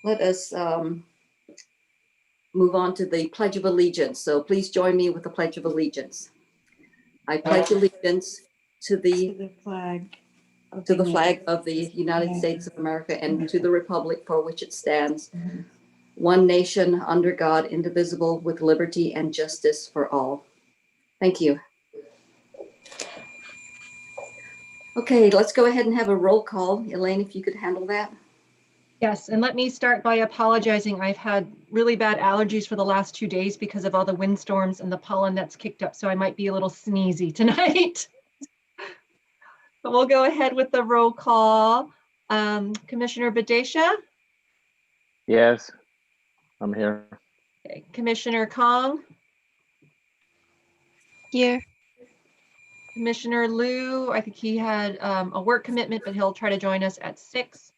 Let us move on to the Pledge of Allegiance. So please join me with the Pledge of Allegiance. I pledge allegiance to the flag of the United States of America and to the republic for which it stands, one nation under God, indivisible, with liberty and justice for all. Thank you. Okay, let's go ahead and have a roll call. Elaine, if you could handle that. Yes, and let me start by apologizing. I've had really bad allergies for the last 2 days because of all the windstorms and the pollen that's kicked up, so I might be a little sneezy tonight. But we'll go ahead with the roll call. Commissioner Badesha? Yes, I'm here. Okay. Commissioner Kong? Here. Commissioner Liu, I think he had a work commitment, but he'll try to join us at 6.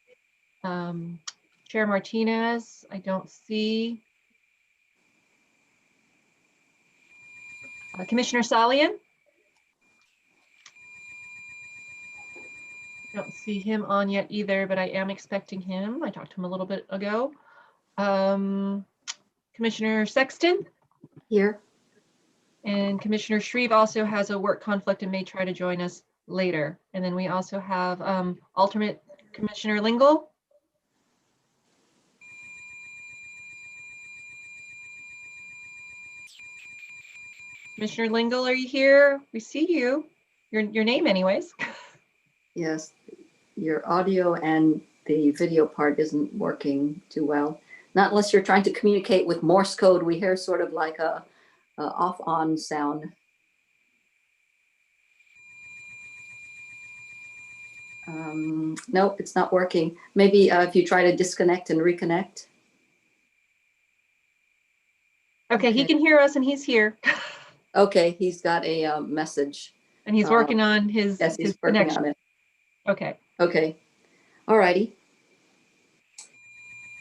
Chair Martinez, I don't see. Commissioner Salian? Don't see him on yet either, but I am expecting him. I talked to him a little bit ago. Commissioner Sexton? Here. And Commissioner Shreve also has a work conflict and may try to join us later. And then we also have alternate Commissioner Lingle. Commissioner Lingle, are you here? We see you. Your name anyways. Yes, your audio and the video part isn't working too well. Not unless you're trying to communicate with Morse code. We hear sort of like a off-on sound. Nope, it's not working. Maybe if you try to disconnect and reconnect. Okay, he can hear us and he's here. Okay, he's got a message. And he's working on his, yes, he's his working connection. on it. Okay. Okay, all righty.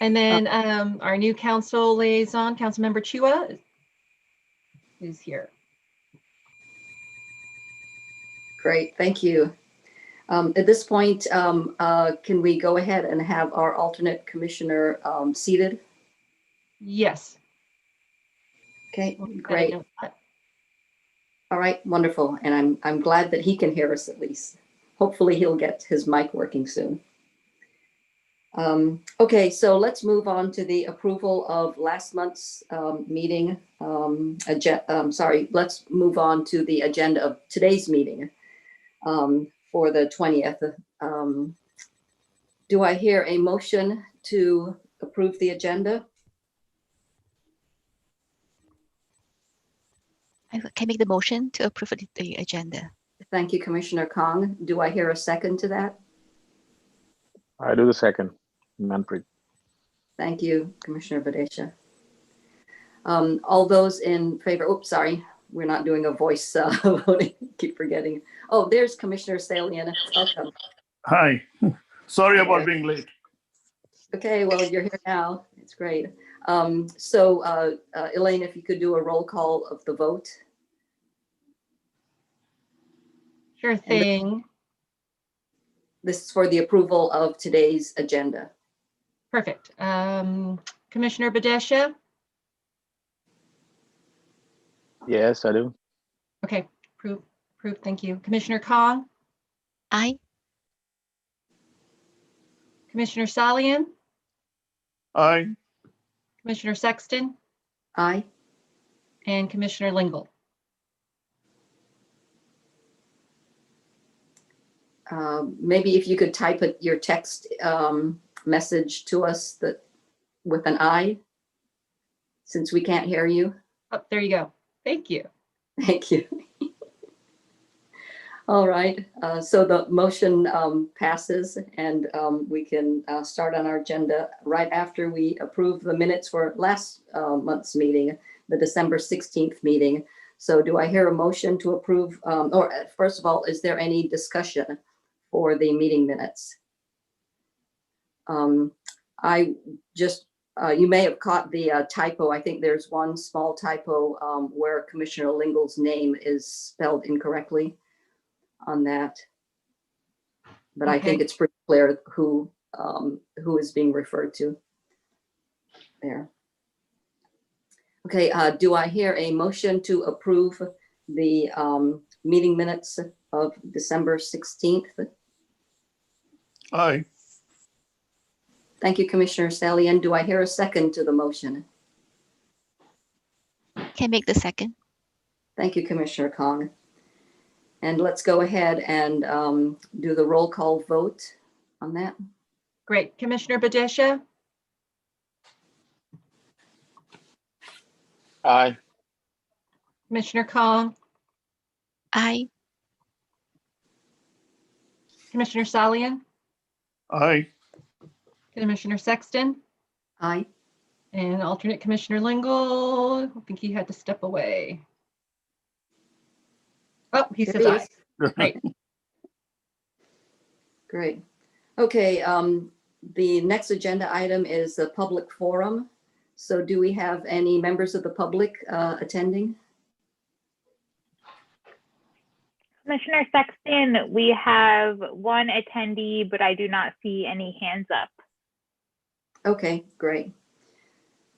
And then our new council liaison, Councilmember Chua, is here. Great, thank you. At this point, can we go ahead and have our alternate commissioner seated? Yes. Okay, great. All right, wonderful. And I'm glad that he can hear us at least. Hopefully he'll get his mic working soon. Okay, so let's move on to the approval of last month's meeting. Sorry, let's move on to the agenda of today's meeting for the 20th. Do I hear a motion to approve the agenda? I can make the motion to approve the agenda. Thank you, Commissioner Kong. Do I hear a second to that? I do the second, Manpreet. Thank you, Commissioner Badesha. All those in favor, oops, sorry, we're not doing a voice voting, keep forgetting. Oh, there's Commissioner Salian, welcome. Hi, sorry about being late. Okay, well, you're here now, it's great. Elaine, if you could do a roll call of the vote. Sure thing. This is for the approval of today's agenda. Perfect. Commissioner Badesha? Yes, I do. Okay, approved, thank you. Commissioner Kong? Aye. Commissioner Salian? Aye. Commissioner Sexton? Aye. And Commissioner Lingle? Maybe if you could type your text message to us that with an I, since we can't hear you. Oh, there you go. Thank you. Thank you. All right, so the motion passes and we can start on our agenda right after we approve the minutes for last month's meeting, the December 16th meeting. So do I hear a motion to approve, or first of all, is there any discussion for the meeting minutes? I just, you may have caught the typo. I think there's one small typo where Commissioner Lingle's name is spelled incorrectly on that. But okay. I think it's pretty clear who is being referred to. there. Okay, do I hear a motion to approve the meeting minutes of December 16th? Aye. Thank you, Commissioner Salian. Do I hear a second to the motion? Can make the second. Thank you, Commissioner Kong. And let's go ahead and do the roll call vote on that. Great. Commissioner Badesha, Aye. Commissioner Kong, I, Commissioner Salian, Aye. Commissioner Sexton, Aye. and alternate Commissioner Lingle. I think he had to step away. Oh, he There says he aye. is. Great. Great. Okay, the next agenda item is the public forum. So do we have any members of the public attending? Commissioner Sexton, we have one attendee, but I do not see any hands up. Okay, great.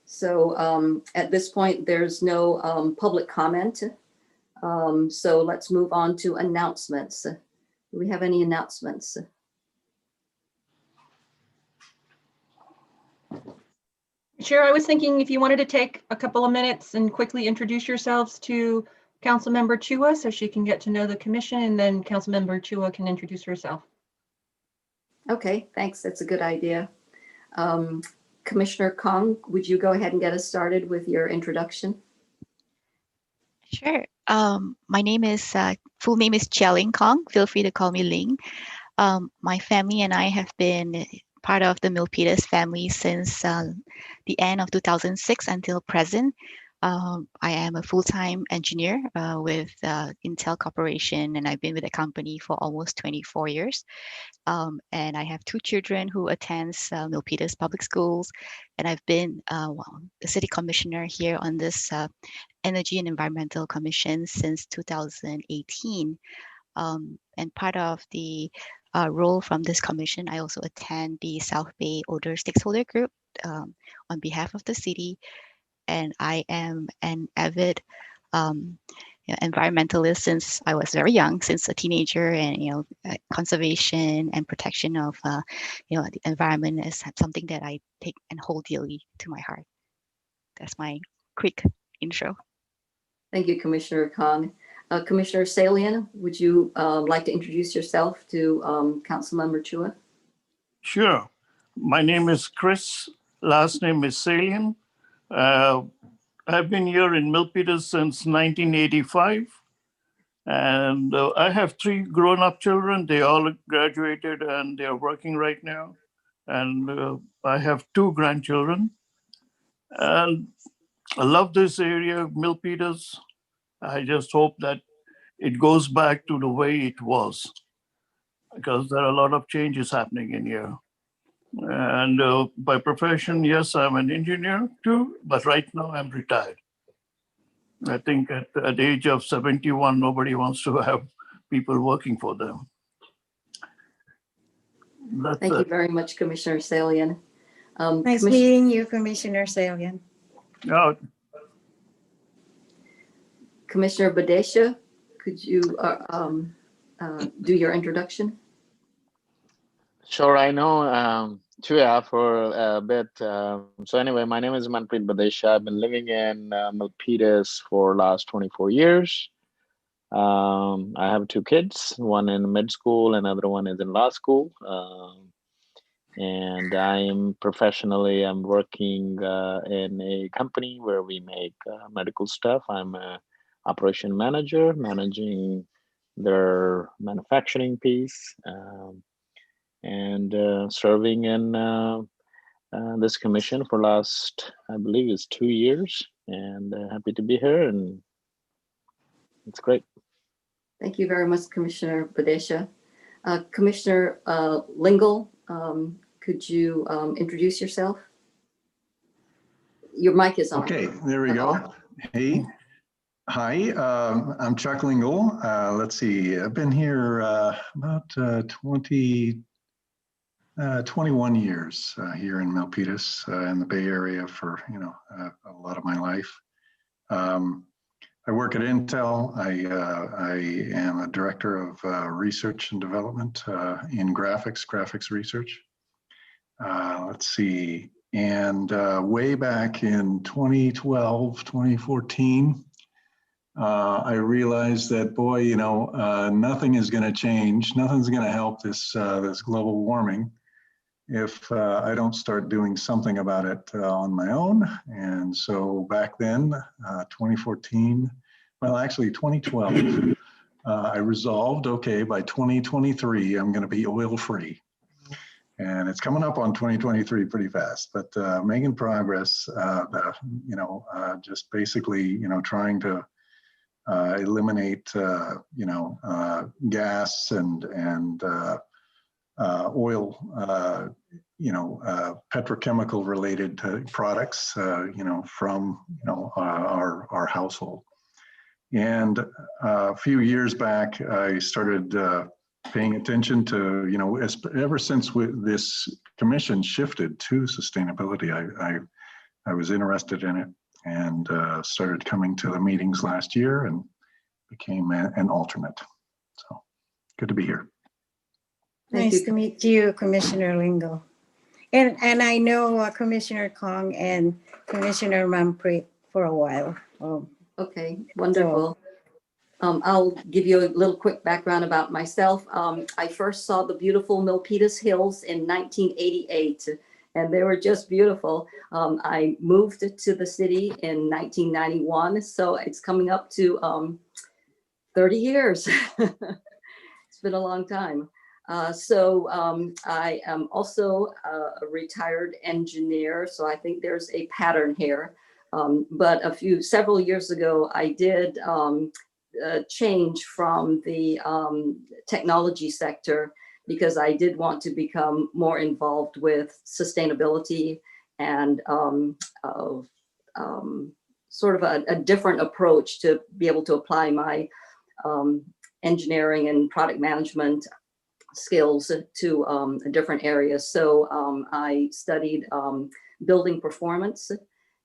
So at this point, there's no public comment. So let's move on to announcements. Do we have any announcements? Sure, I was thinking if you wanted to take a couple of minutes and quickly introduce yourselves to Councilmember Chua so she can get to know the commission, and then Councilmember Chua can introduce herself. Okay, thanks. That's a good idea. Commissioner Kong, would you go ahead and get us started with your introduction? sure. My name is, full name is Chia Ling Kong. Feel free to call me Ling. My family and I have been part of the Milpitas family since the end of 2006 until present. I am a full-time engineer with Intel Corporation, and I've been with the company for almost 24 years. And I have two children who attend Milpitas Public Schools, and I've been the city commissioner here on this Energy and Environmental Commission since 2018. And part of the role from this commission, I also attend the South Bay Odor Stakeholder Group on behalf of the city. And I am an avid environmentalist since I was very young, since a teenager, and conservation and protection of the environment is something that I take and hold dearly to my heart. That's my quick intro. Thank you, Commissioner Kong. Commissioner Salian, would you like to introduce yourself to Councilmember Chua? Sure. My name is Chris. Last name is Salian. I've been here in Milpitas since 1985. And I have 3 grown-up children. They all graduated and they're working right now. And I have 2 grandchildren. And I love this area, Milpitas. I just hope that it goes back to the way it was, because there are a lot of changes happening in here. And by profession, yes, I'm an engineer too, but right now I'm retired. I think at the age of 71, nobody wants to have people working for them. That's Thank you it. very much, Commissioner Salian. Nice meeting you, Commissioner Salian. Commissioner Badesha, could you do your introduction? Sure, I know Chua for a bit. So anyway, my name is Manpreet Badesha. I've been living in Milpitas for last 24 years. I have 2 kids, one in mid school, another one is in law school. And I'm working in a company where we make medical stuff. I'm a operation manager, managing their manufacturing piece, and serving in this commission for last, I believe, is 2 years, and happy to be here, and it's great. Thank you very much, Commissioner Badesha. Commissioner Lingle, could you introduce yourself? Your mic is on. Okay, there we go. Hey, hi, I'm Chuck Lingle. Let's see, I've been here about 20, 21 years here in Milpitas in the Bay Area for, a lot of my life. I work at Intel. I am a director of research and development in graphics research. Let's see. And way back in 2012, 2014, I realized that, boy, nothing is going to change. Nothing's going to help this global warming if I don't start doing something about it on my own. And so back then, 2014, well, actually 2012, I resolved, okay, by 2023, I'm going to be oil-free. And it's coming up on 2023 pretty fast, but making progress, just basically, trying to eliminate, gas and oil, petrochemical related products, from, our household. And a few years back, I started paying attention to, ever since this commission shifted to sustainability, I was interested in it and started coming to the meetings last year and became an alternate. So good to be here. Nice to meet you, Commissioner Lingo. And I know Commissioner Kong and Commissioner Manpreet for a while. Okay, wonderful. I'll give you a little quick background about myself. I first saw the beautiful Milpitas Hills in 1988, and they were just beautiful. I moved to the city in 1991, so it's coming up to 30 years. It's been a long time. I am also a retired engineer, so I think there's a pattern here. But several years ago, I did change from the technology sector because I did want to become more involved with sustainability and sort of a different approach to be able to apply my engineering and product management skills to different areas. So I studied building performance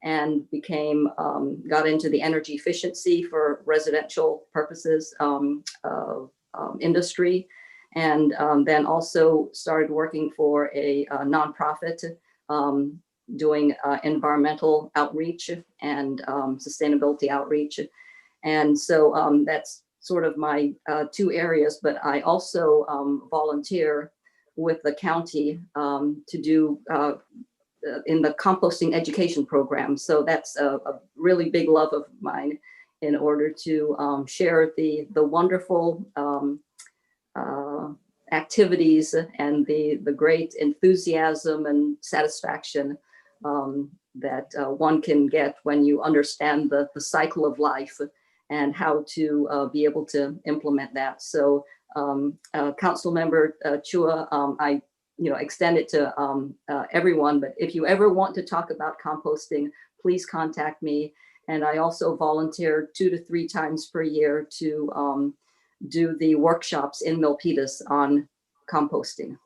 and got into the energy efficiency for residential purposes industry. And then also started working for a nonprofit doing environmental outreach and sustainability outreach. And so that's sort of my two areas, but I also volunteer with the county to do in the composting education program. So that's a really big love of mine in order to share the wonderful activities and the great enthusiasm and satisfaction that one can get when you understand the cycle of life and how to be able to implement that. So Council Member Chua, I extend it to everyone, but if you ever want to talk about composting, please contact me. And I also volunteer 2 to 3 times per year to do the workshops in Milpitas on composting.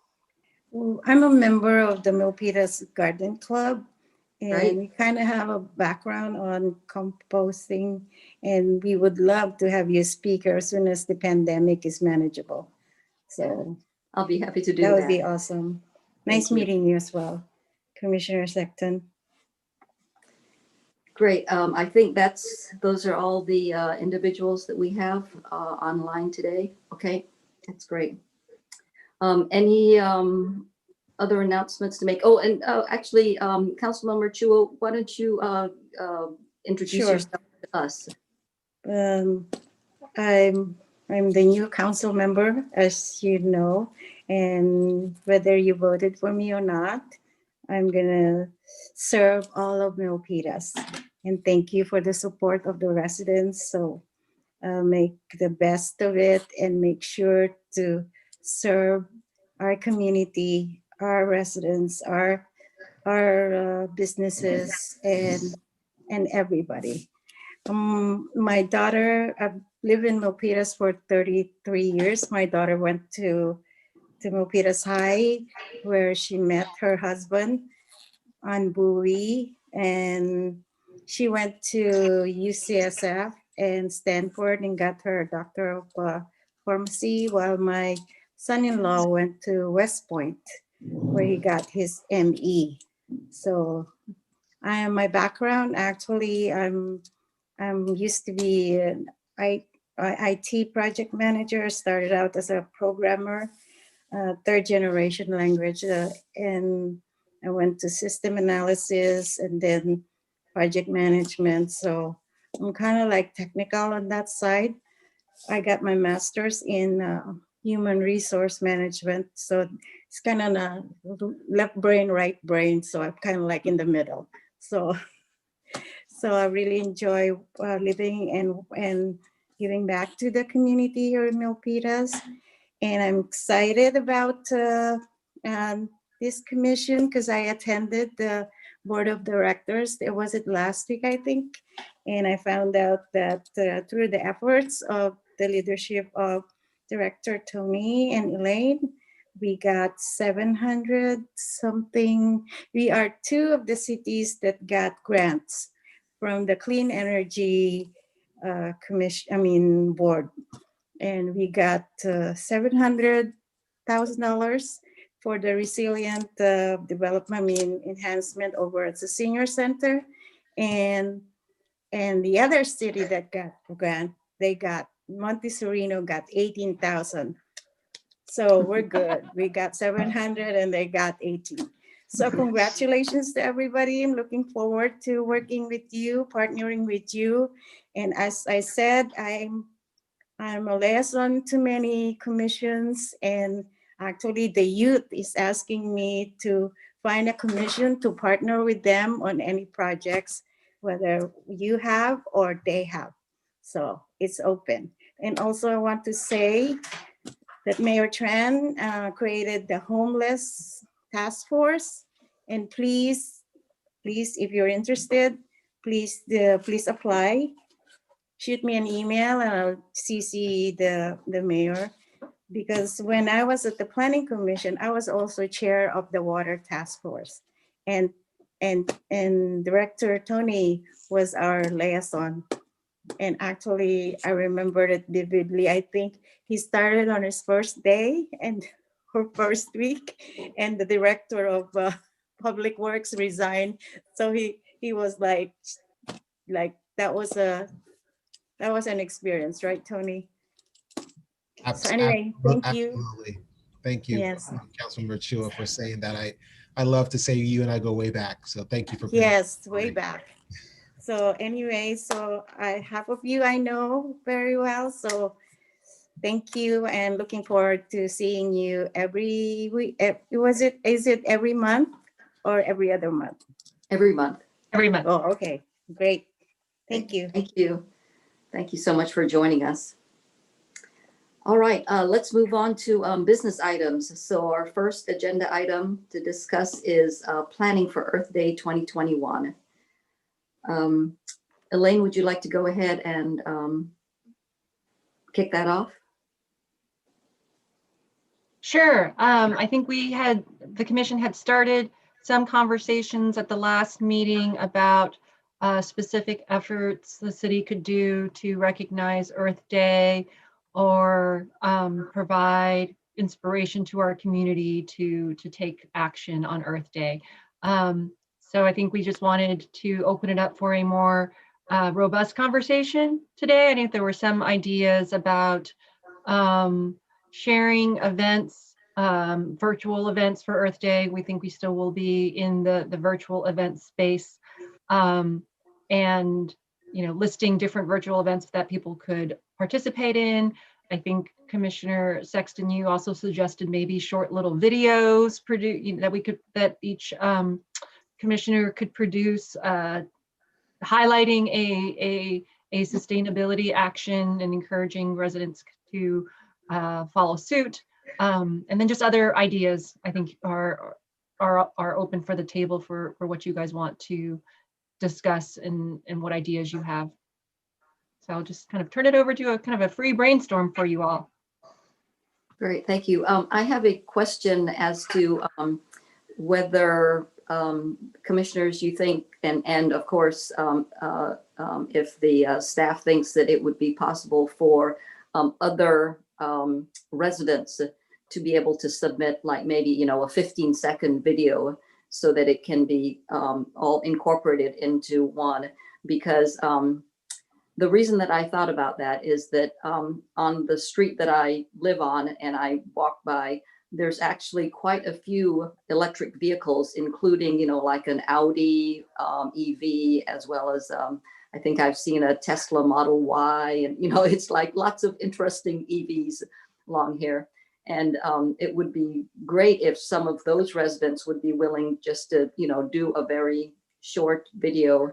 Well, I'm a member of the Milpitas Garden Club, and Right. we kind of have a background on composting, and we would love to have you speaker as soon as the pandemic is manageable. So I'll be happy to do that that. would be awesome. Nice Thank you. meeting you as well, Commissioner Sexton. Great. I think those are all the individuals that we have online today. Okay, that's great. Any other announcements to make? Oh, and actually, Councilmember Chua, why don't you introduce Sure. yourself to us? I'm the new council member, as you know, and whether you voted for me or not, I'm gonna serve all of Milpitas. And thank you for the support of the residents. So make the best of it and make sure to serve our community, our residents, our businesses, and everybody. My daughter, I've lived in Milpitas for 33 years. My daughter went to to Milpitas High, where she met her husband on Bowie, and she went to UCSF and Stanford and got her doctor of pharmacy, while my son-in-law went to West Point, where he got his ME. So my background, actually, I'm used to be an IT project manager, started out as a programmer, third generation language, and I went to system analysis and then project management. So I'm kind of like technical on that side. I got my master's in human resource management. So it's kind of left brain, right brain. So I'm kind of like in the middle. So I really enjoy living and giving back to the community here in Milpitas. And I'm excited about this commission because I attended the board of directors. Was it last week, I think? And I found out that through the efforts of the leadership of Director Tony and Elaine, we got 700 something. We are two of the cities that got grants from the Clean Energy board. And we got $700,000 for the resilient development enhancement over at the senior center. And the other city that got the grant, they got Montezurino got 18,000. So we're good. We got 700 and they got 18. So congratulations to everybody. I'm looking forward to working with you, partnering with you. And as I said, I'm a liaison to many commissions, and actually the youth is asking me to find a commission to partner with them on any projects, whether you have or they have. So it's open. And also I want to say that Mayor Tran created the homeless task force. And please, if you're interested, please apply. Shoot me an email and I'll CC the mayor. Because when I was at the Planning Commission, I was also chair of the Water Task Force. And Director Tony was our liaison. And actually, I remember it vividly. I think he started on his first day and her first week, and the director of Public Works resigned. So he was like that was an experience, right, Tony? So anyway, thank you. Absolutely. Thank you, Yes. Councilmember Chua, for saying that. I love to say you and I go way back. So thank you for being Yes, way back. So anyway, so half of you I know very well. So thank you, and looking forward to seeing you every week. Is it every month or every other month? Every month. Every month. Oh, okay, great. Thank you. Thank you. Thank you so much for joining us. All right, let's move on to business items. So our first agenda item to discuss is planning for Earth Day 2021. Elaine, would you like to go ahead and kick that off? Sure. I think the commission had started some conversations at the last meeting about specific efforts the city could do to recognize Earth Day or provide inspiration to our community to take action on Earth Day. So I think we just wanted to open it up for a more robust conversation today. I think there were some ideas about sharing events, virtual events for Earth Day. We think we still will be in the virtual event space, and listing different virtual events that people could participate in. I think Commissioner Sexton, you also suggested maybe short little videos that each commissioner could produce, highlighting a sustainability action and encouraging residents to follow suit. And then just other ideas, I think, are open for the table for what you guys want to discuss and what ideas you have. So I'll just kind of turn it over to a kind of a free brainstorm for you all. Great, thank you. I have a question as to whether commissioners, you think, and of course, if the staff thinks that it would be possible for other residents to be able to submit, like maybe, you know, a 15-second video so that it can be all incorporated into one. Because the reason that I thought about that is that on the street that I live on and I walk by, there's actually quite a few electric vehicles, including, you know, like an Audi EV, as well as I think I've seen a Tesla Model Y, and, you know, it's like lots of interesting EVs along here. And it would be great if some of those residents would be willing just to, you know, do a very short video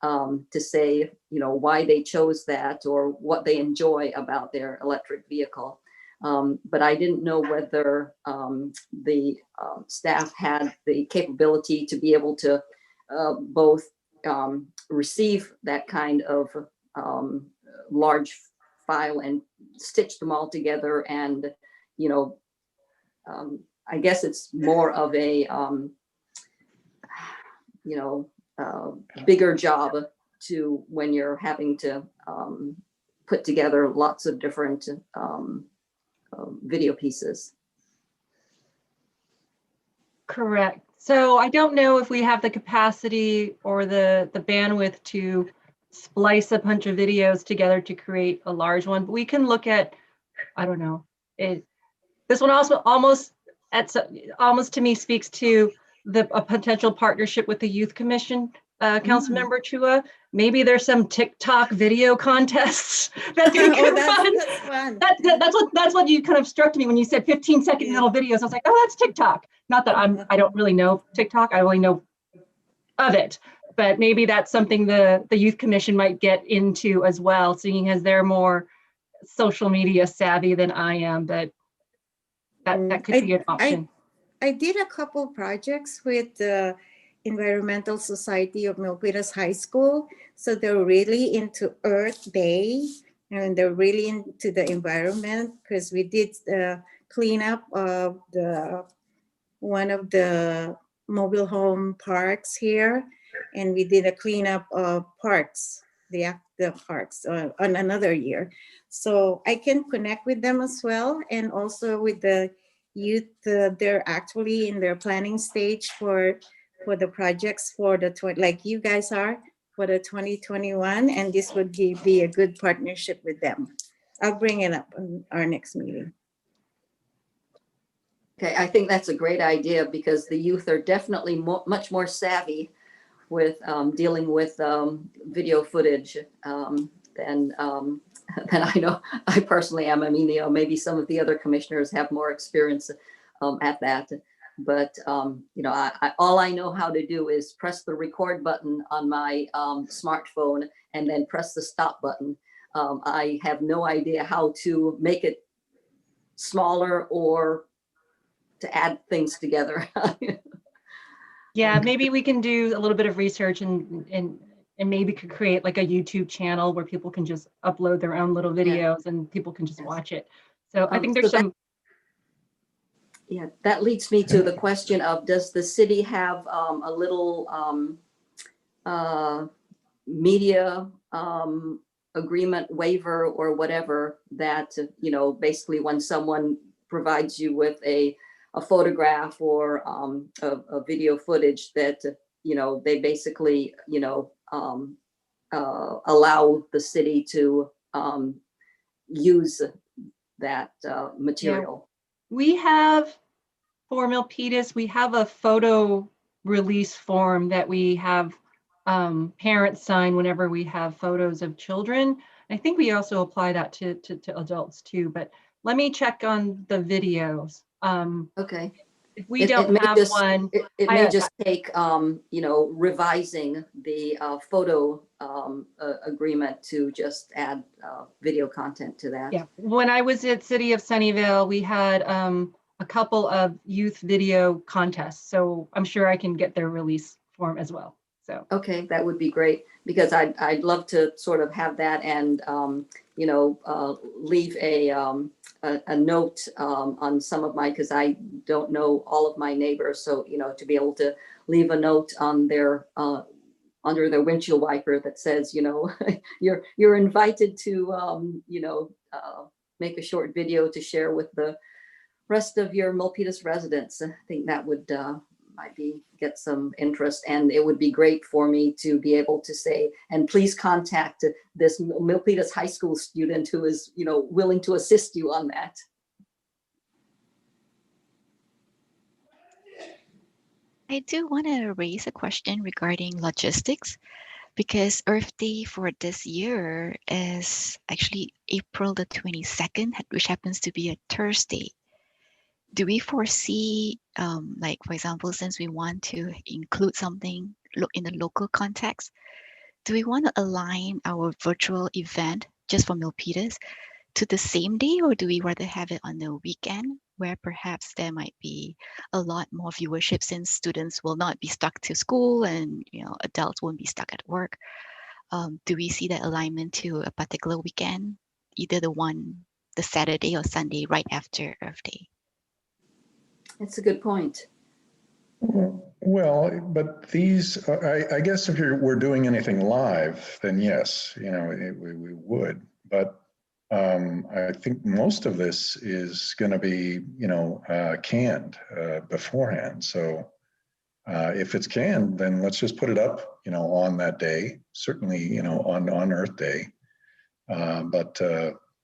to say, you know, why they chose that or what they enjoy about their electric vehicle. But I didn't know whether the staff had the capability to be able to both receive that kind of large file and stitch them all together. And, you know, I guess it's more of a, you know, bigger job to when you're having to put together lots of different video pieces. Correct. So I don't know if we have the capacity or the bandwidth to splice a bunch of videos together to create a large one, but we can look at, I don't know, this one also almost to me speaks to a potential partnership with the Youth Commission, Councilmember Chua. Maybe there's some TikTok video contests that they can run. That's what you kind of struck me when you said 15-second little videos. I was like, oh, that's TikTok. Not that I don't really know TikTok. I only know of it, but maybe that's something the Youth Commission might get into as well, seeing as they're more social media savvy than I am. But that could be an option. I did a couple projects with the Environmental Society of Milpitas High School. So they're really into Earth Day and they're really into the environment, because we did the cleanup of one of the mobile home parks here. And we did a cleanup of parks, the parks on another year. So I can connect with them as well. And also with the youth, they're actually in their planning stage for the projects for like you guys are for the 2021, and this would be a good partnership with them. I'll bring it up in our next meeting. Okay, I think that's a great idea because the youth are definitely much more savvy with dealing with video footage than I know I personally am. I mean, you know, maybe some of the other commissioners have more experience at that. But, you know, all I know how to do is press the record button on my smartphone and then press the stop button. I have no idea how to make it smaller or to add things together. Yeah, maybe we can do a little bit of research and maybe could create like a YouTube channel where people can just upload their own little videos and people can just watch it. So I think there's some. Yeah, that leads me to the question of, does the city have a little media agreement waiver or whatever that, you know, basically when someone provides you with a photograph or a video footage that, you know, they basically, you know, allow the city to use that material. We have, for Milpitas, we have a photo release form that we have parents sign whenever we have photos of children. I think we also apply that to adults too, but let me check on the videos. Okay. If we don't have one. It may just take, you know, revising the photo agreement to just add video content to that. Yeah, when I was at City of Sunnyvale, we had a couple of youth video contests. So I'm sure I can get their release form as well. So, Okay, that would be great, because I'd love to sort of have that and, leave a note on some of my, because I don't know all of my neighbors, so, to be able to leave a note on their, under their windshield wiper that says, you're invited to, make a short video to share with the rest of your Milpitas residents. I think that would might be get some interest, and it would be great for me to be able to say, and please contact this Milpitas High School student who is, willing to assist you on that. I do want to raise a question regarding logistics, because Earth Day for this year is actually April the 22nd, which happens to be a Thursday. Do we foresee, like, for example, since we want to include something in the local context, do we want to align our virtual event just for Milpitas to the same day, or do we rather have it on the weekend where perhaps there might be a lot more viewership since students will not be stuck to school and adults won't be stuck at work? Do we see that alignment to a particular weekend, either the Saturday or Sunday right after Earth Day? It's a good point. Well, but these, I guess if we're doing anything live, then yes, we would. But I think most of this is going to be, canned beforehand. So if it's canned, then let's just put it up, on that day. Certainly, on Earth Day. And have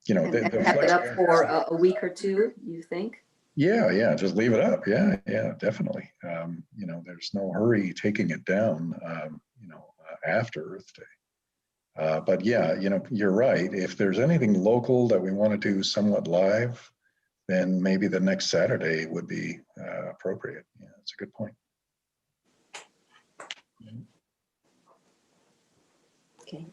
it up for a week or two, you think? Yeah, just leave it up. Yeah, definitely. There's no hurry taking it down, after Earth Day. But yeah, you're right. If there's anything local that we want to do somewhat live, then maybe the next Saturday would be appropriate. Yeah, that's a good point. Okay.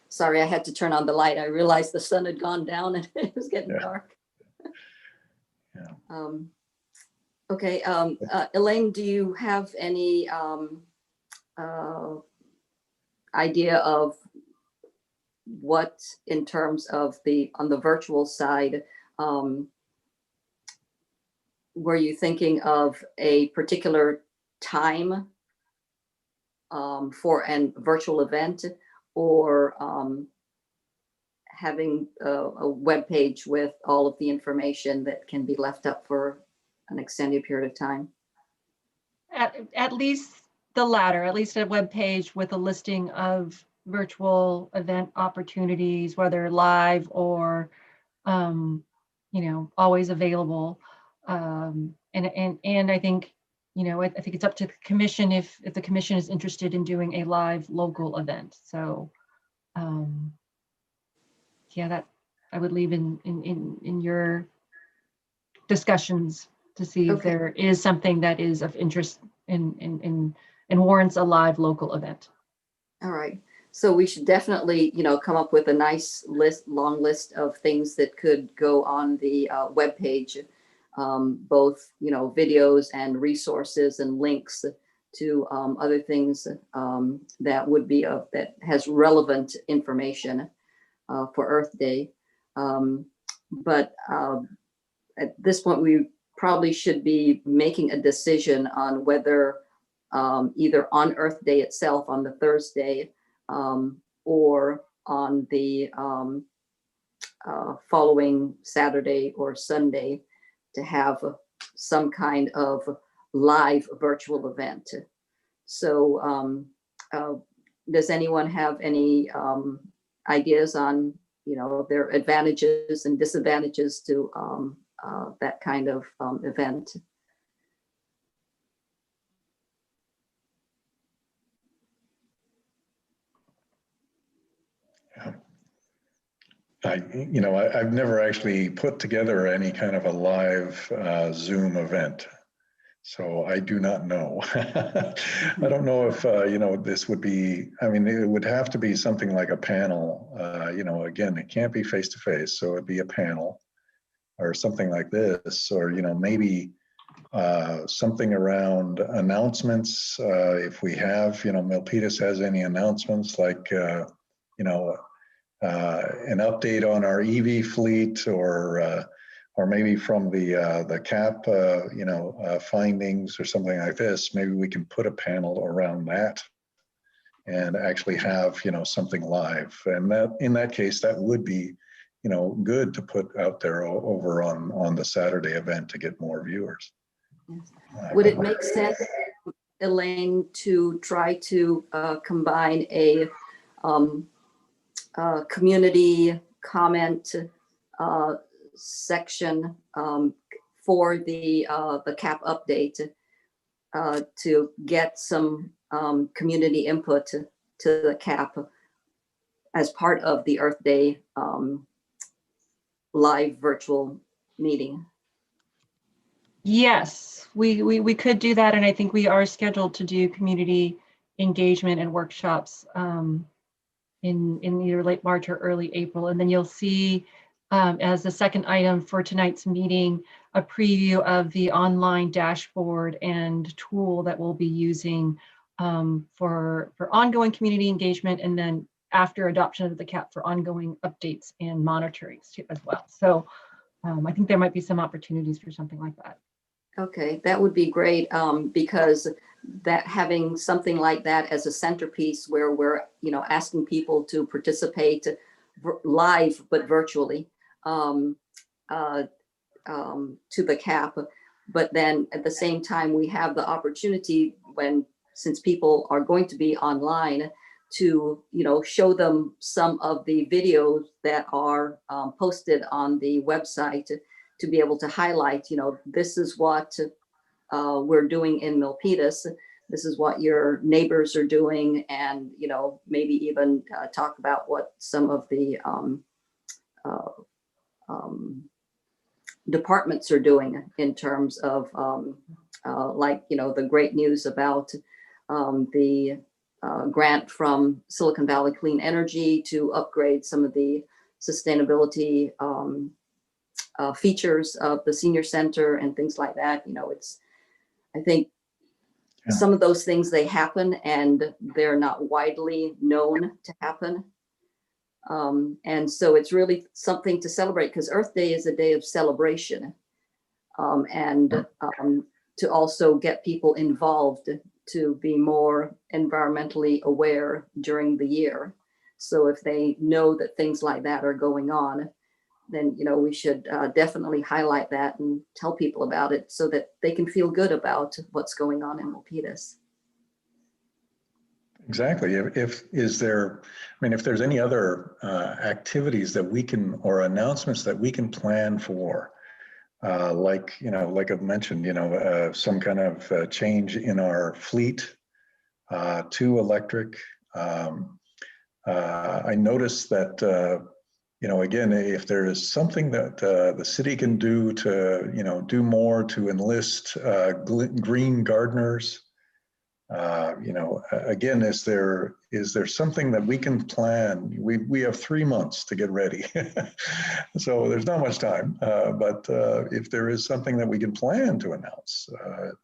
Sorry, I had to turn on the light. I realized the sun had gone down and it was getting dark. Yeah. Okay, Elaine, do you have any idea of what, in terms of on the virtual side, were you thinking of a particular time for a virtual event, or having a web page with all of the information that can be left up for an extended period of time? at least the latter, at least a web page with a listing of virtual event opportunities, whether live or, always available. And I think, I think it's up to the commission if the commission is interested in doing a live local event. So, yeah, that I would leave in your discussions to see if there is something that is of interest and warrants a live local event. All right. So we should definitely, come up with a nice long list of things that could go on the webpage, both, videos and resources and links to other things that would be that has relevant information for Earth Day. But at this point, we probably should be making a decision on whether either on Earth Day itself, on the Thursday, or on the following Saturday or Sunday, to have some kind of live virtual event. So does anyone have any ideas on, their advantages and disadvantages to that kind of event? I've never actually put together any kind of a live Zoom event, so I do not know. I don't know if, this would be, it would have to be something like a panel. Again, it can't be face-to-face, so it'd be a panel or something like this, or, maybe something around announcements. If we have, Milpitas has any announcements like, an update on our EV fleet, or maybe from the CAP, findings or something like this, maybe we can put a panel around that and actually have, something live. And that, in that case, that would be, good to put out there over on the Saturday event to get more viewers. Would it make sense, Elaine, to try to combine a community comment section for the CAP update to get some community input to the CAP as part of the Earth Day live virtual meeting? Yes, we could do that, and I think we are scheduled to do community engagement and workshops in either late March or early April, and then you'll see as the second item for tonight's meeting a preview of the online dashboard and tool that we'll be using for ongoing community engagement, and then after adoption of the CAP for ongoing updates and monitoring as well. So I think there might be some opportunities for something like that. Okay, that would be great, because that having something like that as a centerpiece where we're, asking people to participate live but virtually to the CAP, but then at the same time we have the opportunity since people are going to be online to show them some of the videos that are posted on the website to be able to highlight, this is what we're doing in Milpitas. This is what your neighbors are doing, and maybe even talk about what some of the departments are doing in terms of the great news about the grant from Silicon Valley Clean Energy to upgrade some of the sustainability features of the senior center and things like that. I think some of those things, they happen and they're not widely known to happen. And so it's really something to celebrate, because Earth Day is a day of celebration, and to also get people involved to be more environmentally aware during the year. So if they know that things like that are going on, then we should definitely highlight that and tell people about it so that they can feel good about what's going on in Milpitas. Exactly. If there's any other activities that we can, or announcements that we can plan for, like I've mentioned, some kind of change in our fleet to electric. I noticed that, again, if there is something that the city can do to, do more to enlist green gardeners, again, is there something that we can plan? We have 3 months to get ready, so there's not much time. But if there is something that we can plan to announce,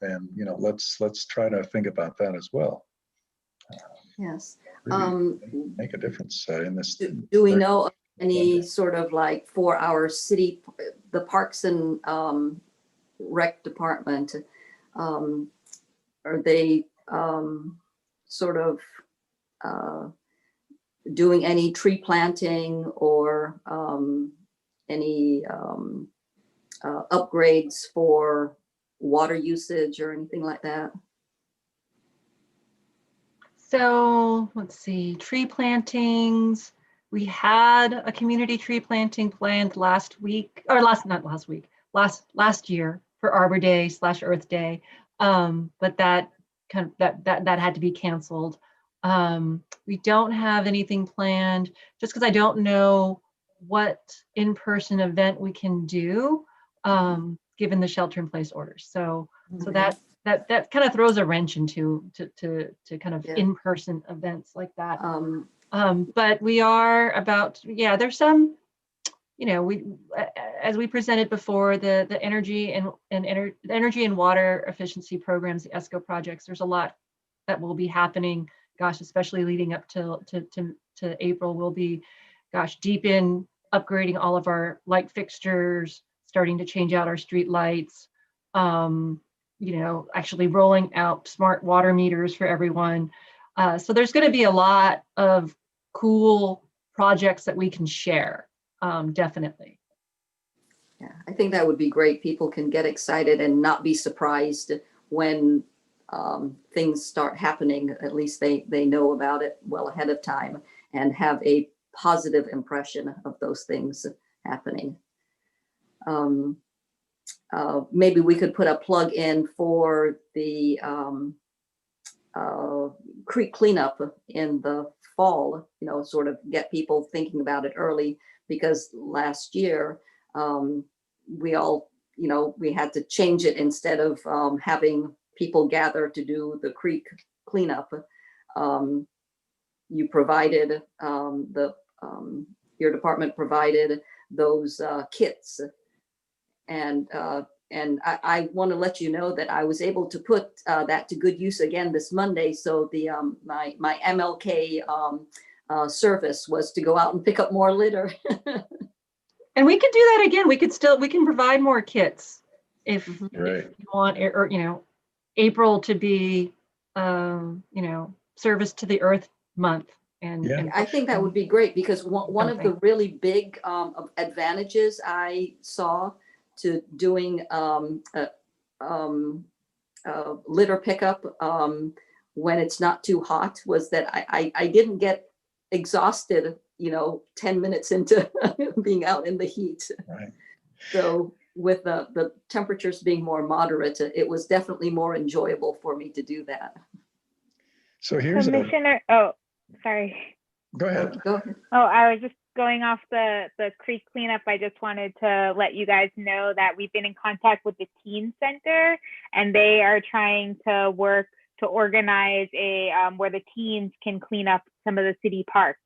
then let's try to think about that as well. Yes. Really make a difference in this. Do we know of any sort of for our city, the Parks and Rec Department? Are they sort of doing any tree planting or any upgrades for water usage or anything like that? So let's see, tree plantings. We had a community tree planting planned last week, or last year for Arbor Day / Earth Day. But that had to be canceled. We don't have anything planned just because I don't know what in-person event we can do given the shelter-in-place orders. So that kind of throws a wrench into kind of in-person events like that. But we are there's some you know, as we presented before, the energy and water efficiency programs, the ESCO projects, there's a lot that will be happening. Gosh, especially leading up to April, we'll be, gosh, deep in upgrading all of our light fixtures, starting to change out our street lights, you know, actually rolling out smart water meters for everyone. So there's going to be a lot of cool projects that we can share. Definitely. Yeah, I think that would be great. People can get excited and not be surprised when things start happening. At least they know about it well ahead of time and have a positive impression of those things happening. Maybe we could put a plug in for the creek cleanup in the fall, you know, sort of get people thinking about it early, because last year we all, you know, we had to change it. Instead of having people gather to do the creek cleanup, you provided your department provided those kits, and I want to let you know that I was able to put that to good use again this Monday. So the my MLK service was to go out and pick up more litter. And we can do that again. We can provide more kits if you want, or you know, April to be you know, service to the earth month. And I think that would be great, because one of the really big advantages I saw to doing litter pickup when it's not too hot was that I didn't get exhausted, you know, 10 minutes into being out in the heat. Right. So with the temperatures being more moderate, it was definitely more enjoyable for me to do that. So here's Commissioner, oh, sorry. Go ahead. Go ahead. Oh, I was just going off the creek cleanup. I just wanted to let you guys know that we've been in contact with the Teen Center, and they are trying to work to organize a where the teens can clean up some of the city parks.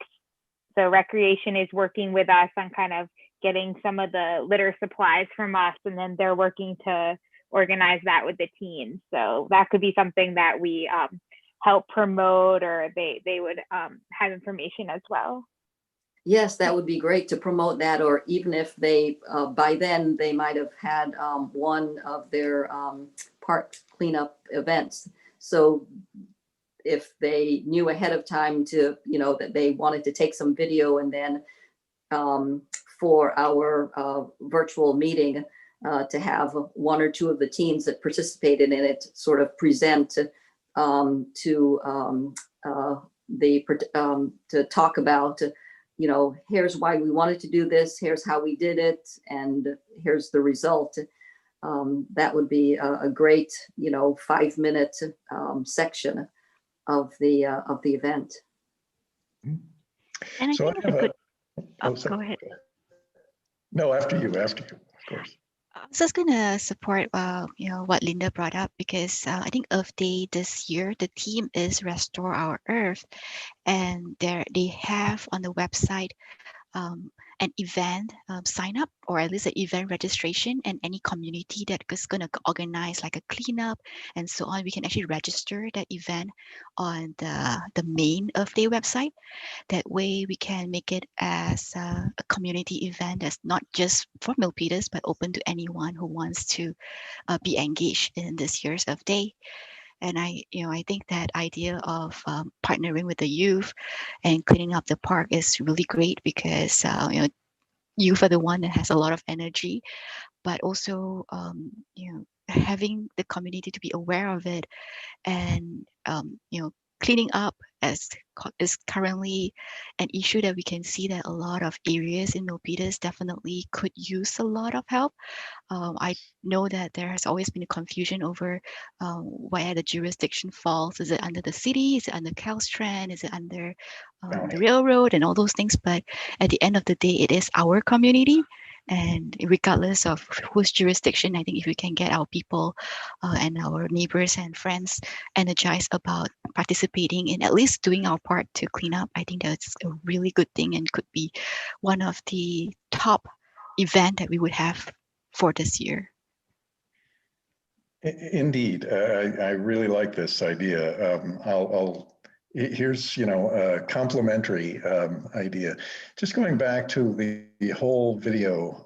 So Recreation is working with us on kind of getting some of the litter supplies from us, and then they're working to organize that with the teens. So that could be something that we help promote, or they would have information as well. Yes, that would be great to promote that, or even if they, by then, they might have had one of their park cleanup events. So if they knew ahead of time to, you know, that they wanted to take some video, and then for our virtual meeting to have one or two of the teens that participated in it sort of present to talk about, you know, here's why we wanted to do this, here's how we did it, and here's the result. That would be a great, you know, 5-minute section of the event. And I So think I have it's a good. oh, Go sorry. ahead. No, after you, of course. I was just gonna support, you know, what Linda brought up, because I think Earth Day this year, the theme is Restore Our Earth, and they have on the website an event sign up, or at least an event registration, and any community that is going to organize like a cleanup and so on, we can actually register that event on the main Earth Day website. That way we can make it as a community event that's not just for Milpitas, but open to anyone who wants to be engaged in this year's Earth Day. And I think that idea of partnering with the youth and cleaning up the park is really great, because you know, youth are the one that has a lot of energy, but also you know, having the community to be aware of it, and you know, cleaning up is currently an issue that we can see that a lot of areas in Milpitas definitely could use a lot of help. I know that there has always been a confusion over where the jurisdiction falls. Is it under the city? Is it under Caltrans? Is it under the railroad and all those things? But at the end of the day, it is our community. And regardless of whose jurisdiction, I think if we can get our people and our neighbors and friends energized about participating in at least doing our part to clean up, I think that's a really good thing, and could be one of the top event that we would have for this year. Indeed, I really like this idea. Here's, a complimentary idea. Just going back to the whole video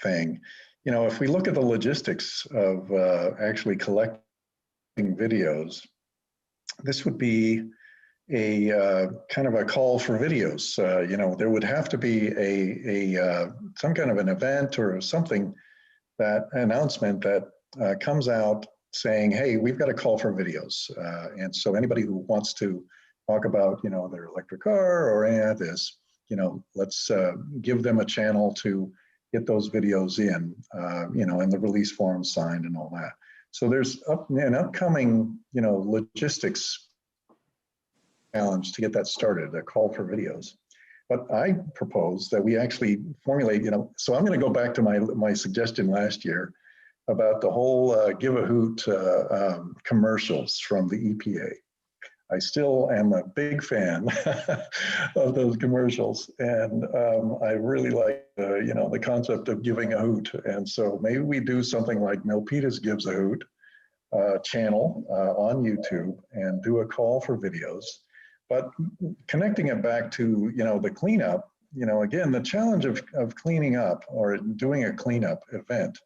thing, if we look at the logistics of actually collecting videos, this would be a kind of a call for videos. There would have to be some kind of an event or something, that announcement that comes out saying, hey, we've got a call for videos. And so anybody who wants to talk about, their electric car or any of this, let's give them a channel to get those videos in, and the release form signed and all that. So there's an upcoming, logistics challenge to get that started, a call for videos. But I propose that we actually formulate, so I'm going to go back to my suggestion last year about the whole Give a Hoot commercials from the EPA. I still am a big fan of those commercials, and I really like the concept of giving a hoot. And so maybe we do something like Milpitas Gives a Hoot channel on YouTube and do a call for videos. But connecting it back to the cleanup, again, the challenge of cleaning up or doing a cleanup event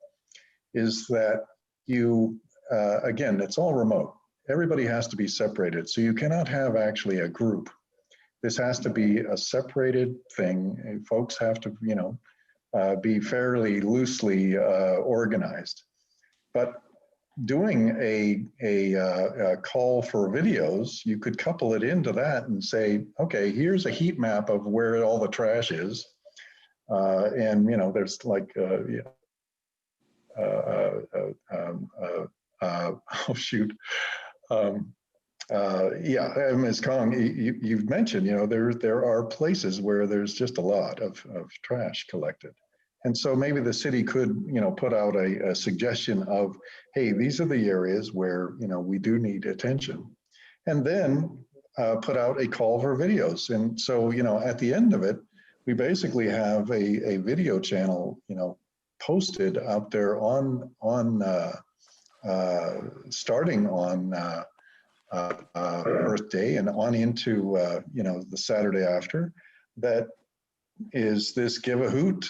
is that again, it's all remote. Everybody has to be separated. So you cannot have actually a group. This has to be a separated thing. And folks have to, be fairly loosely organized. But doing a call for videos, you could couple it into that and say, okay, here's a heat map of where all the trash is. And, there's like, oh shoot. Ms. Kong, you've mentioned, there are places where there's just a lot of trash collected. And so maybe the city could, put out a suggestion of, hey, these are the areas where, we do need attention. And then put out a call for videos. And so, at the end of it, we basically have a video channel, posted out there starting on Earth Day and on into, the Saturday after, that is this Give a Hoot,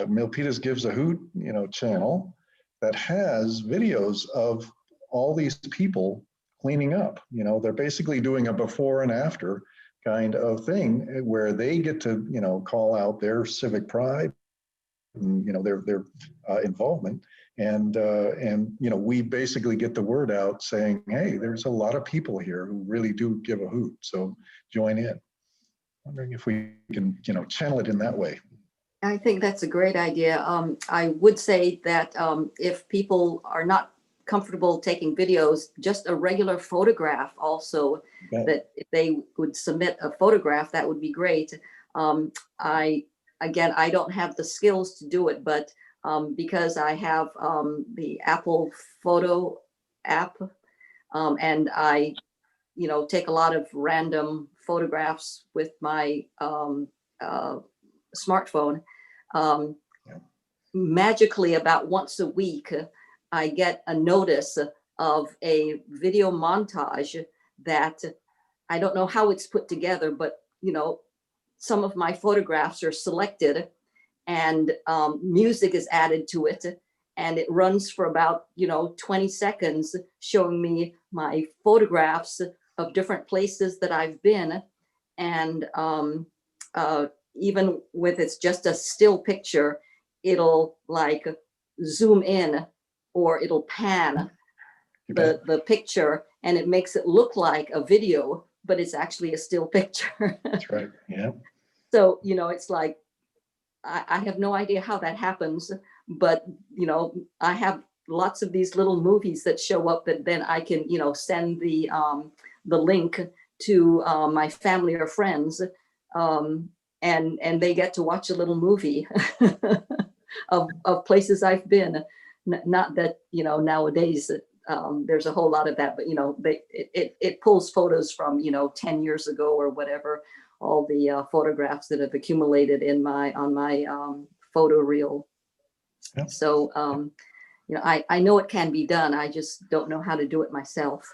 Milpitas Gives a Hoot, channel that has videos of all these people cleaning up. They're basically doing a before and after kind of thing where they get to, call out their civic pride, and, their involvement. And we basically get the word out saying, hey, there's a lot of people here who really do give a hoot. So join in. Wondering if we can, channel it in that way. I think that's a great idea. I would say that if people are not comfortable taking videos, just a regular photograph also, that if they would submit a photograph, that would be great. I don't have the skills to do it, but because I have the Apple Photo app, and I, take a lot of random photographs with my smartphone. Magically, about once a week, I get a notice of a video montage that I don't know how it's put together, but some of my photographs are selected and music is added to it, and it runs for about 20 seconds showing me my photographs of different places that I've been. And even with it's just a still picture, it'll like zoom in or it'll pan the picture, and it makes it look like a video, but it's actually a still picture. That's right. Yeah. So, it's like, I have no idea how that happens, but, I have lots of these little movies that show up that then I can, send the link to my family or friends, and they get to watch a little movie of places I've been. Not that, nowadays there's a whole lot of that, but, it pulls photos from, 10 years ago or whatever, all the photographs that have accumulated on my photo reel. Yeah. So, you know, I know it can be done. I just don't know how to do it myself.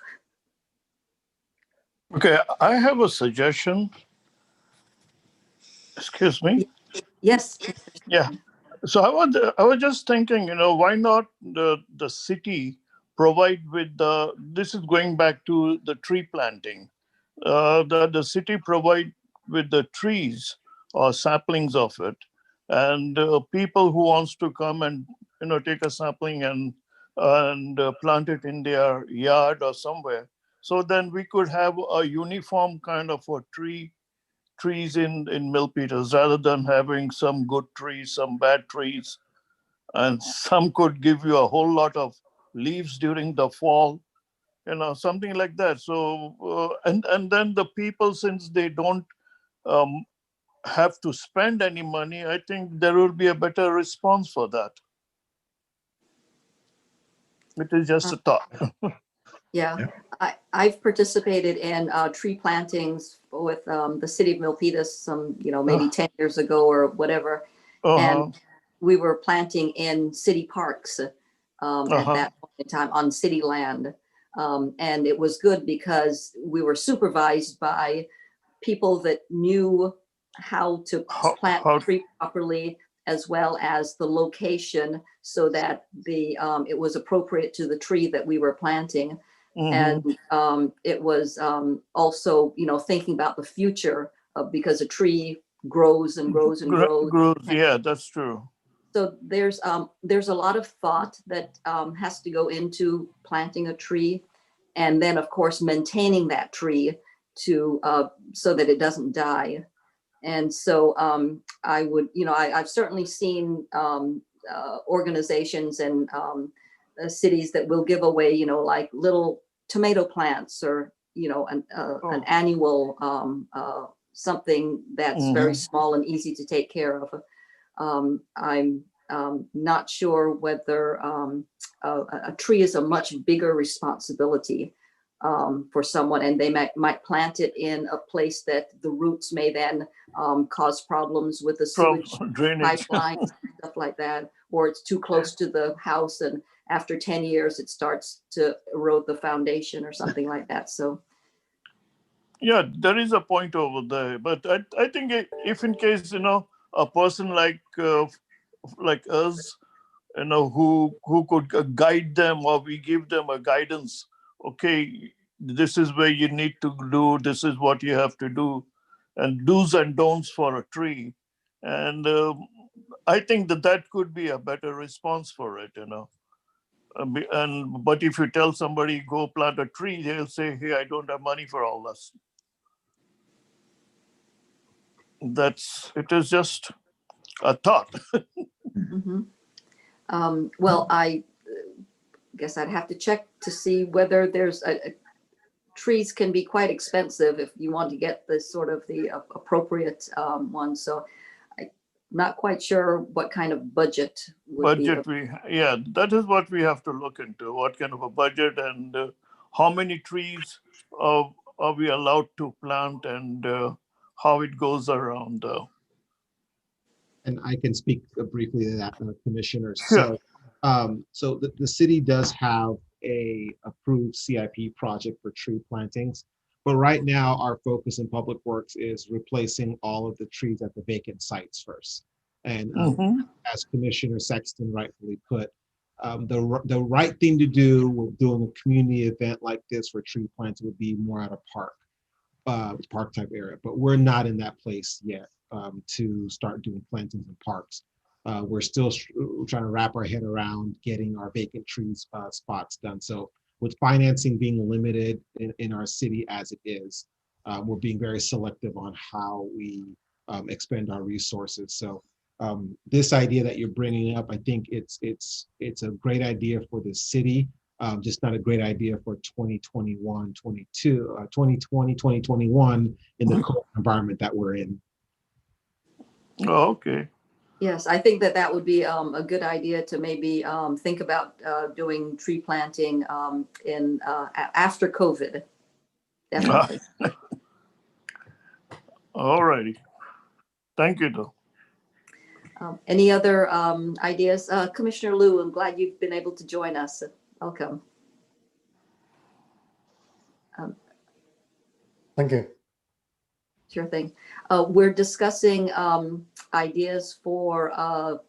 Okay, I have a suggestion. Excuse me. Yes. Yeah. So I was just thinking, you know, why not the city provide with this is going back to the tree planting, that the city provide with the trees or saplings of it, and people who wants to come and, you know, take a sapling and plant it in their yard or somewhere. So then we could have a uniform kind of a trees in Milpitas, rather than having some good trees, some bad trees, and some could give you a whole lot of leaves during the fall, you know, something like that. So and then the people, since they don't um, have to spend any money, I think there will be a better response for that. It is just a thought. Yeah, Yeah. I've participated in tree plantings with the city of Milpitas some, you know, maybe 10 years ago or whatever. And we were planting in city parks at that point in time on city land. And it was good because we were supervised by people that knew how to plant the tree properly, as well as the location, so that it was appropriate to the tree that we were planting. And it was also, you know, thinking about the future because a tree grows and grows and grows. Yeah, that's true. So there's a lot of thought that has to go into planting a tree, and then of course maintaining that tree to so that it doesn't die. And so I would, you know, I've certainly seen organizations and cities that will give away, you know, like little tomato plants, or, you know, an annual something that's very small and easy to take care of. I'm not sure whether a tree is a much bigger responsibility for someone, and they might plant it in a place that the roots may then cause problems with the sewage drainage pipelines, stuff like that, or it's too close to the house, and after 10 years it starts to erode the foundation or something like that. So yeah, there is a point over there, but I think if in case, you know, a person like us, you know, who could guide them, or we give them a guidance, okay, this is where you need to do, this is what you have to do, and do's and don'ts for a tree. And I think that could be a better response for it, you know. But if you tell somebody go plant a tree, they'll say, hey, I don't have money for all this. It is just a thought. well, I guess I'd have to check to see whether there's trees can be quite expensive if you want to get this sort of the appropriate one. So I'm not quite sure what kind of budget would be. Yeah, that is what we have to look into. What kind of a budget, and how many trees are we allowed to plant, and how it goes around. And I can speak briefly to that, Commissioner. Sure. So the city does have a approved CIP project for tree plantings, but right now our focus in Public Works is replacing all of the trees at the vacant sites first. And as Commissioner Sexton rightfully put, the right thing to do with doing a community event like this for tree planting would be more at a park type area, but we're not in that place yet to start doing plantings in parks. We're still trying to wrap our head around getting our vacant trees spots done. So with financing being limited in our city as it is, we're being very selective on how we expend our resources. So this idea that you're bringing up, I think it's a great idea for the city, just not a great idea for 2021, 2021 in the COVID environment that we're in. Oh, okay. Yes, I think that would be a good idea to maybe think about doing tree planting in after COVID. Definitely. All righty. Thank you, though. Any other ideas? Commissioner Liu, I'm glad you've been able to join us. Welcome. Thank you. Sure thing. We're discussing ideas for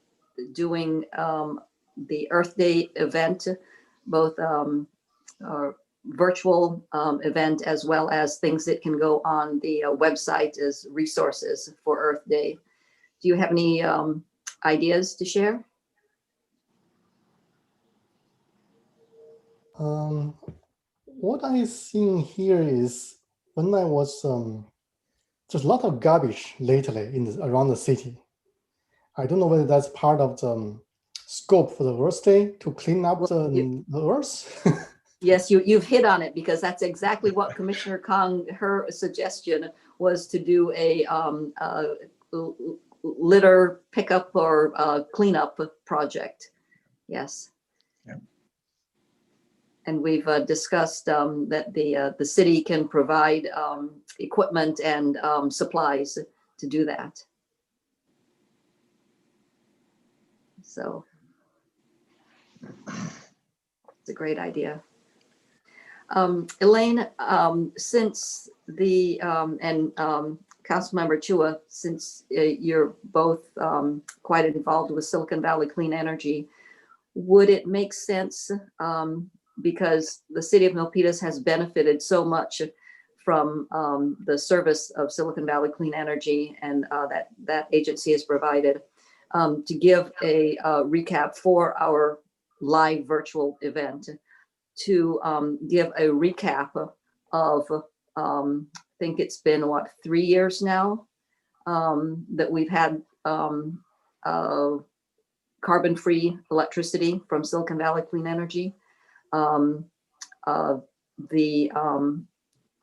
doing the Earth Day event, both virtual event as well as things that can go on the website as resources for Earth Day. Do you have any ideas to share? What I seen here is when I was there's a lot of garbage lately around the city. I don't know whether that's part of the scope for the Earth Day to clean up the Earth. Yes, you've hit on it, because that's exactly what Commissioner Kong, her suggestion was to do a litter pickup or cleanup project. Yes. Yeah. And we've discussed that the city can provide equipment and supplies to do that. So it's a great idea. Elaine, since the, and Councilmember Chua, since you're both quite involved with Silicon Valley Clean Energy, would it make sense, because the city of Milpitas has benefited so much from the service of Silicon Valley Clean Energy and that agency has provided, to give a recap for our live virtual event, to give a recap of, I think it's been, what, 3 years now that we've had carbon-free electricity from Silicon Valley Clean Energy, the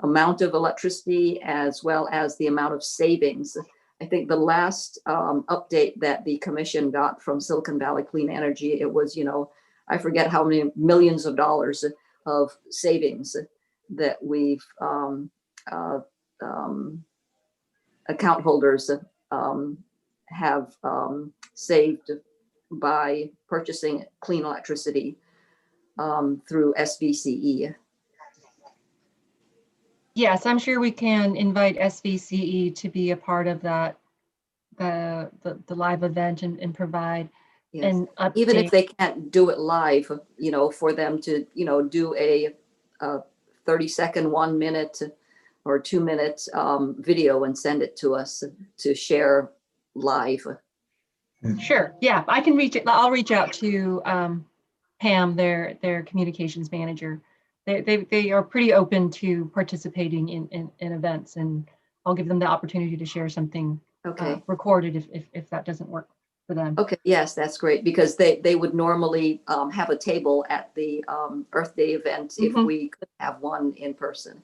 amount of electricity as well as the amount of savings. I think the last update that the commission got from Silicon Valley Clean Energy, it was, I forget how many millions of dollars of savings that we've account holders have saved by purchasing clean electricity through SVCE. Yes, I'm sure we can invite SVCE to be a part of that, the live event and provide Yes. an update. Even if they can't do it live, for them to, do a 30-second, 1 minute or 2 minute video and send it to us to share live. Sure. Yeah, I can I'll reach out to Pam, their communications manager. They are pretty open to participating in events, and I'll give them the opportunity to share something recorded if that doesn't work for them. Okay, yes, that's great, because they would normally have a table at the Earth Day event if we could have one in person.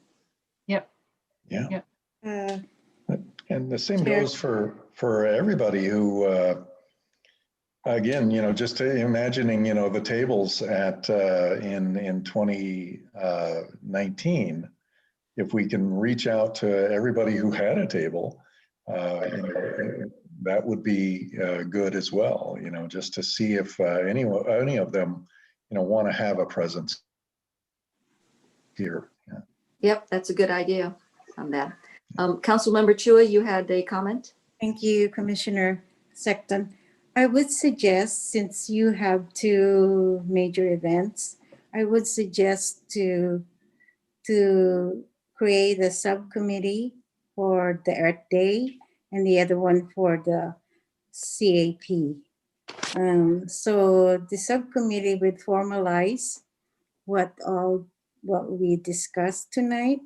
Yep. Yeah. Yep. And the same goes for everybody who, again, just imagining, the tables at in 2019, if we can reach out to everybody who had a table, that would be good as well, just to see if any of them, want to have a presence here. Yeah. Yep, that's a good idea on that. Councilmember Chua, you had a comment? Thank you, Commissioner Sexton. I would suggest, since you have 2 major events, I would suggest to create a subcommittee for the Earth Day and the other one for the CAP. So the subcommittee would formalize what we discussed tonight,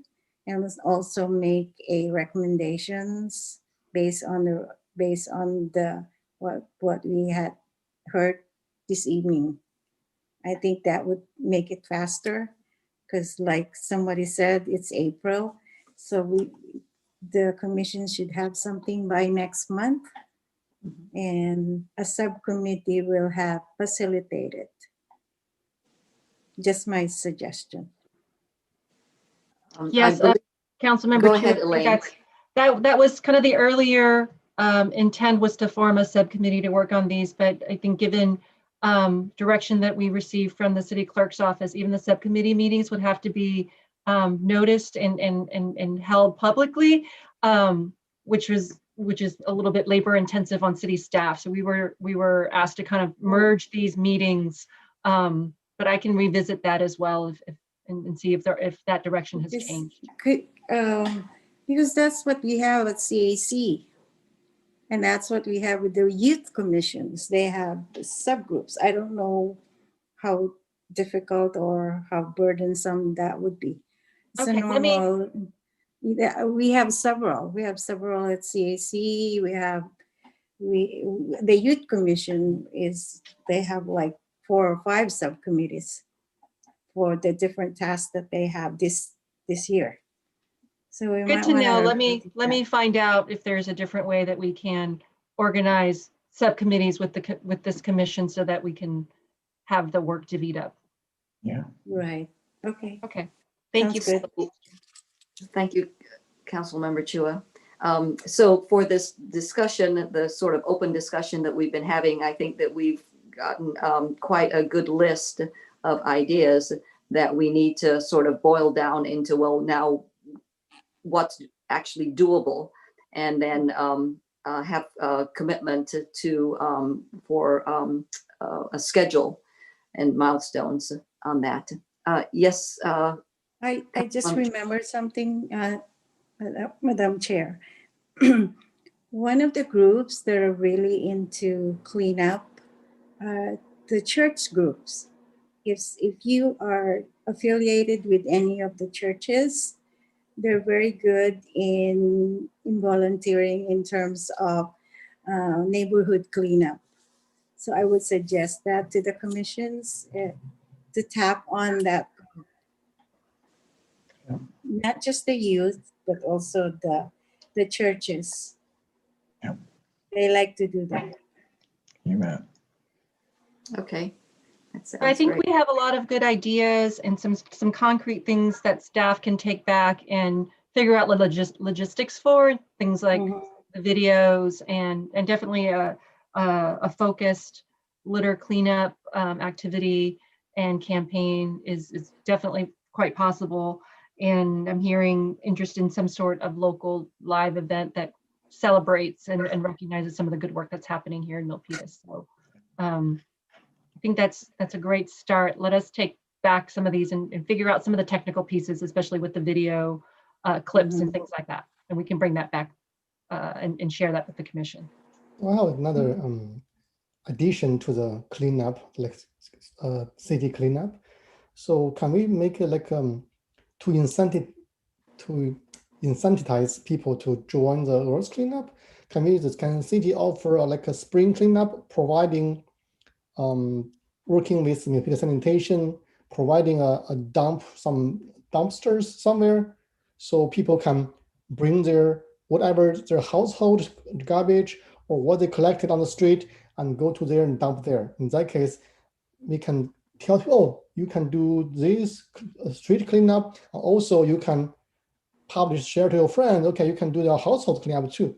and also make a recommendations based on the what we had heard this evening. I think that would make it faster, because like somebody said, it's April, so the commission should have something by next month, and a subcommittee will have facilitated. Just my suggestion. Yes, Councilmember Go ahead, Chua, Elaine. that was kind of the earlier intent, was to form a subcommittee to work on these, but I think given direction that we received from the city clerk's office, even the subcommittee meetings would have to be noticed and held publicly, which is a little bit labor intensive on city staff. So we were asked to kind of merge these meetings, but I can revisit that as well and see if that direction has changed. Because that's what we have at CAC. And that's what we have with the youth commissions. They have subgroups. I don't know how difficult or how burdensome that would be. It's Okay, a normal, we have several. We have several at CAC. The youth commission they have like 4 or 5 subcommittees for the different tasks that they have this year. So we Good might to know. wanna Let me find out if there's a different way that we can organize subcommittees with this commission so that we can have the work divvied up. Yeah. Right. Okay. Okay. Thank you. Sounds good. Thank you, Councilmember Chua. So for this discussion, the sort of open discussion that we've been having, I think that we've gotten quite a good list of ideas that we need to sort of boil down into, well, now what's actually doable, and then have a commitment for a schedule and milestones on that. Yes. I just remembered something, Madam Chair. One of the groups that are really into cleanup are the church groups. If you are affiliated with any of the churches, they're very good in volunteering in terms of neighborhood cleanup. So I would suggest that to the commissions to tap on that. Not just the youth, but also the churches. Yeah. They like to do that. You bet. Okay. I think we have a lot of good ideas and some concrete things that staff can take back and figure out logistics for, things like the videos and definitely a focused litter cleanup activity and campaign is definitely quite possible. And I'm hearing interest in some sort of local live event that celebrates and recognizes some of the good work that's happening here in Milpitas. So I think that's a great start. Let us take back some of these and figure out some of the technical pieces, especially with the video clips and things like that. And we can bring that back and share that with the commission. Well, another addition to the cleanup, like city cleanup. So can we make it like to incentivize people to join the earth cleanup? Can city offer like a spring cleanup, providing working with Milpitas Sanitation, providing some dumpsters somewhere, so people can bring their household garbage or what they collected on the street and go to there and dump there. In that case, we can tell people, oh, you can do this street cleanup. Also, you can share to your friends. Okay, you can do their household cleanup too.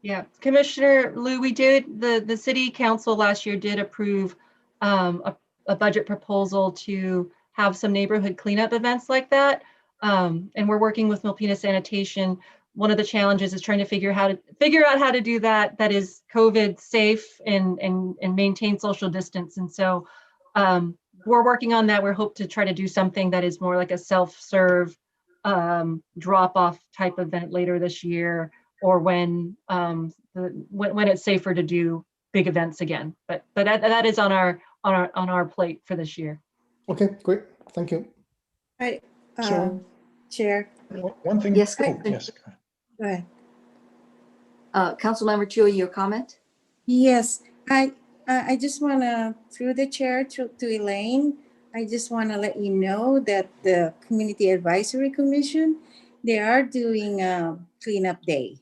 Yeah, Commissioner Liu, we did, the city council last year did approve a budget proposal to have some neighborhood cleanup events like that. And we're working with Milpitas Sanitation. One of the challenges is trying to figure out how to do that is COVID safe and maintain social distance. And so we're working on that. We hope to try to do something that is more like a self-serve drop-off type event later this year, or when it's safer to do big events again. But that is on our plate for this year. Okay, great. Thank you. Right. Sure. Chair. One thing. Yes, oh, yes. Go ahead. Councilmember Chua, your comment? Yes, I just want to, through the chair to Elaine, I just want to let you know that the Community Advisory Commission, they are doing a cleanup day.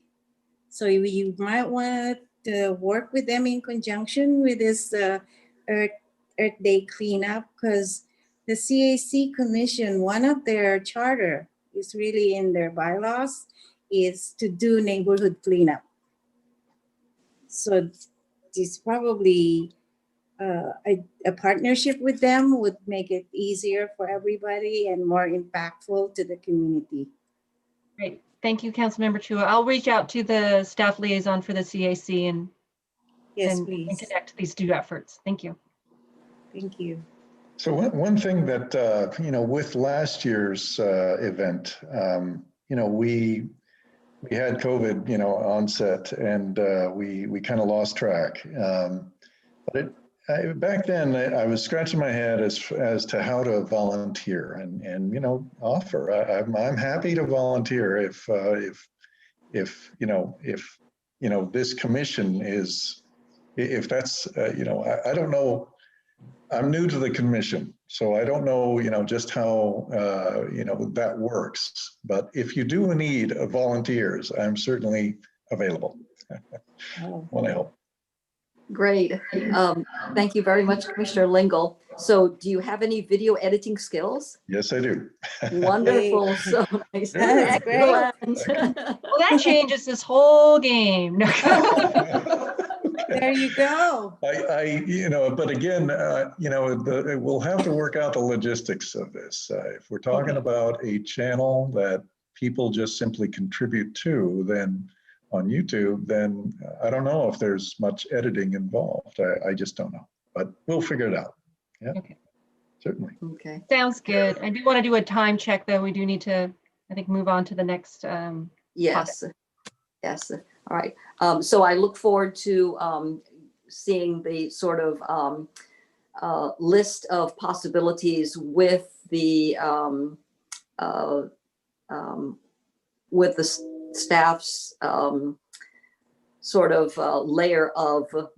So you might want to work with them in conjunction with this Earth Day cleanup, because the CAC Commission, one of their charter is really in their bylaws, is to do neighborhood cleanup. So this probably a partnership with them would make it easier for everybody and more impactful to the community. Great. Thank you, Councilmember Chua. I'll reach out to the staff liaison for the CAC and Yes, and please. connect these two efforts. Thank you. Thank you. So one thing that, with last year's event, we had COVID, onset, and we kind of lost track. But back then, I was scratching my head as to how to volunteer and offer. I'm happy to volunteer if this commission is, if that's I don't know. I'm new to the commission, so I don't know, just how, that works. But if you do need volunteers, I'm certainly available. Want to help. Great. Thank you very much, Commissioner Lingle. So do you have any video editing skills? Yes, I do. Wonderful. So nice. That's great. Excellent. Well, that changes this whole game. There you go. But again, we'll have to work out the logistics of this. If we're talking about a channel that people just simply contribute to, then on YouTube, then I don't know if there's much editing involved. I just don't know, but we'll figure it out. Yeah, Okay. Certainly. Okay. Sounds good. I do want to do a time check, though. We do need to, I think, move on to the next. Yes. Yes. All right. So I look forward to seeing the sort of list of possibilities with the staff's sort of layer of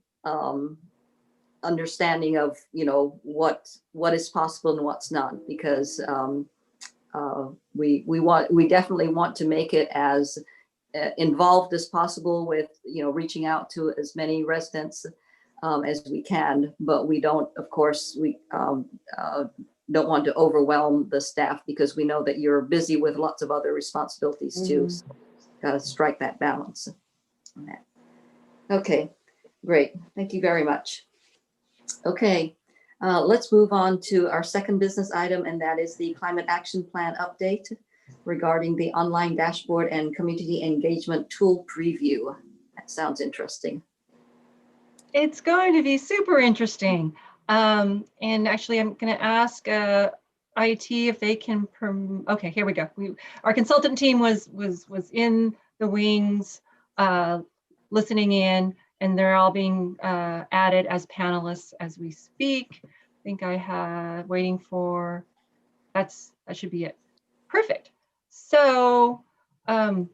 understanding of what is possible and what's not, because we definitely want to make it as involved as possible with reaching out to as many residents as we can, but we don't, of course, we don't want to overwhelm the staff, because we know that you're busy with lots of other responsibilities too. So got to strike that balance on that. Okay, great. Thank you very much. Okay, let's move on to our second business item, and that is the Climate Action Plan update regarding the online dashboard and community engagement tool preview. That sounds interesting. It's going to be super interesting. And actually, I'm going to ask IT if they can. Okay, here we go. Our consultant team was in the wings, listening in, and they're all being added as panelists as we speak. I think I have waiting for. That should be it. Perfect. So, good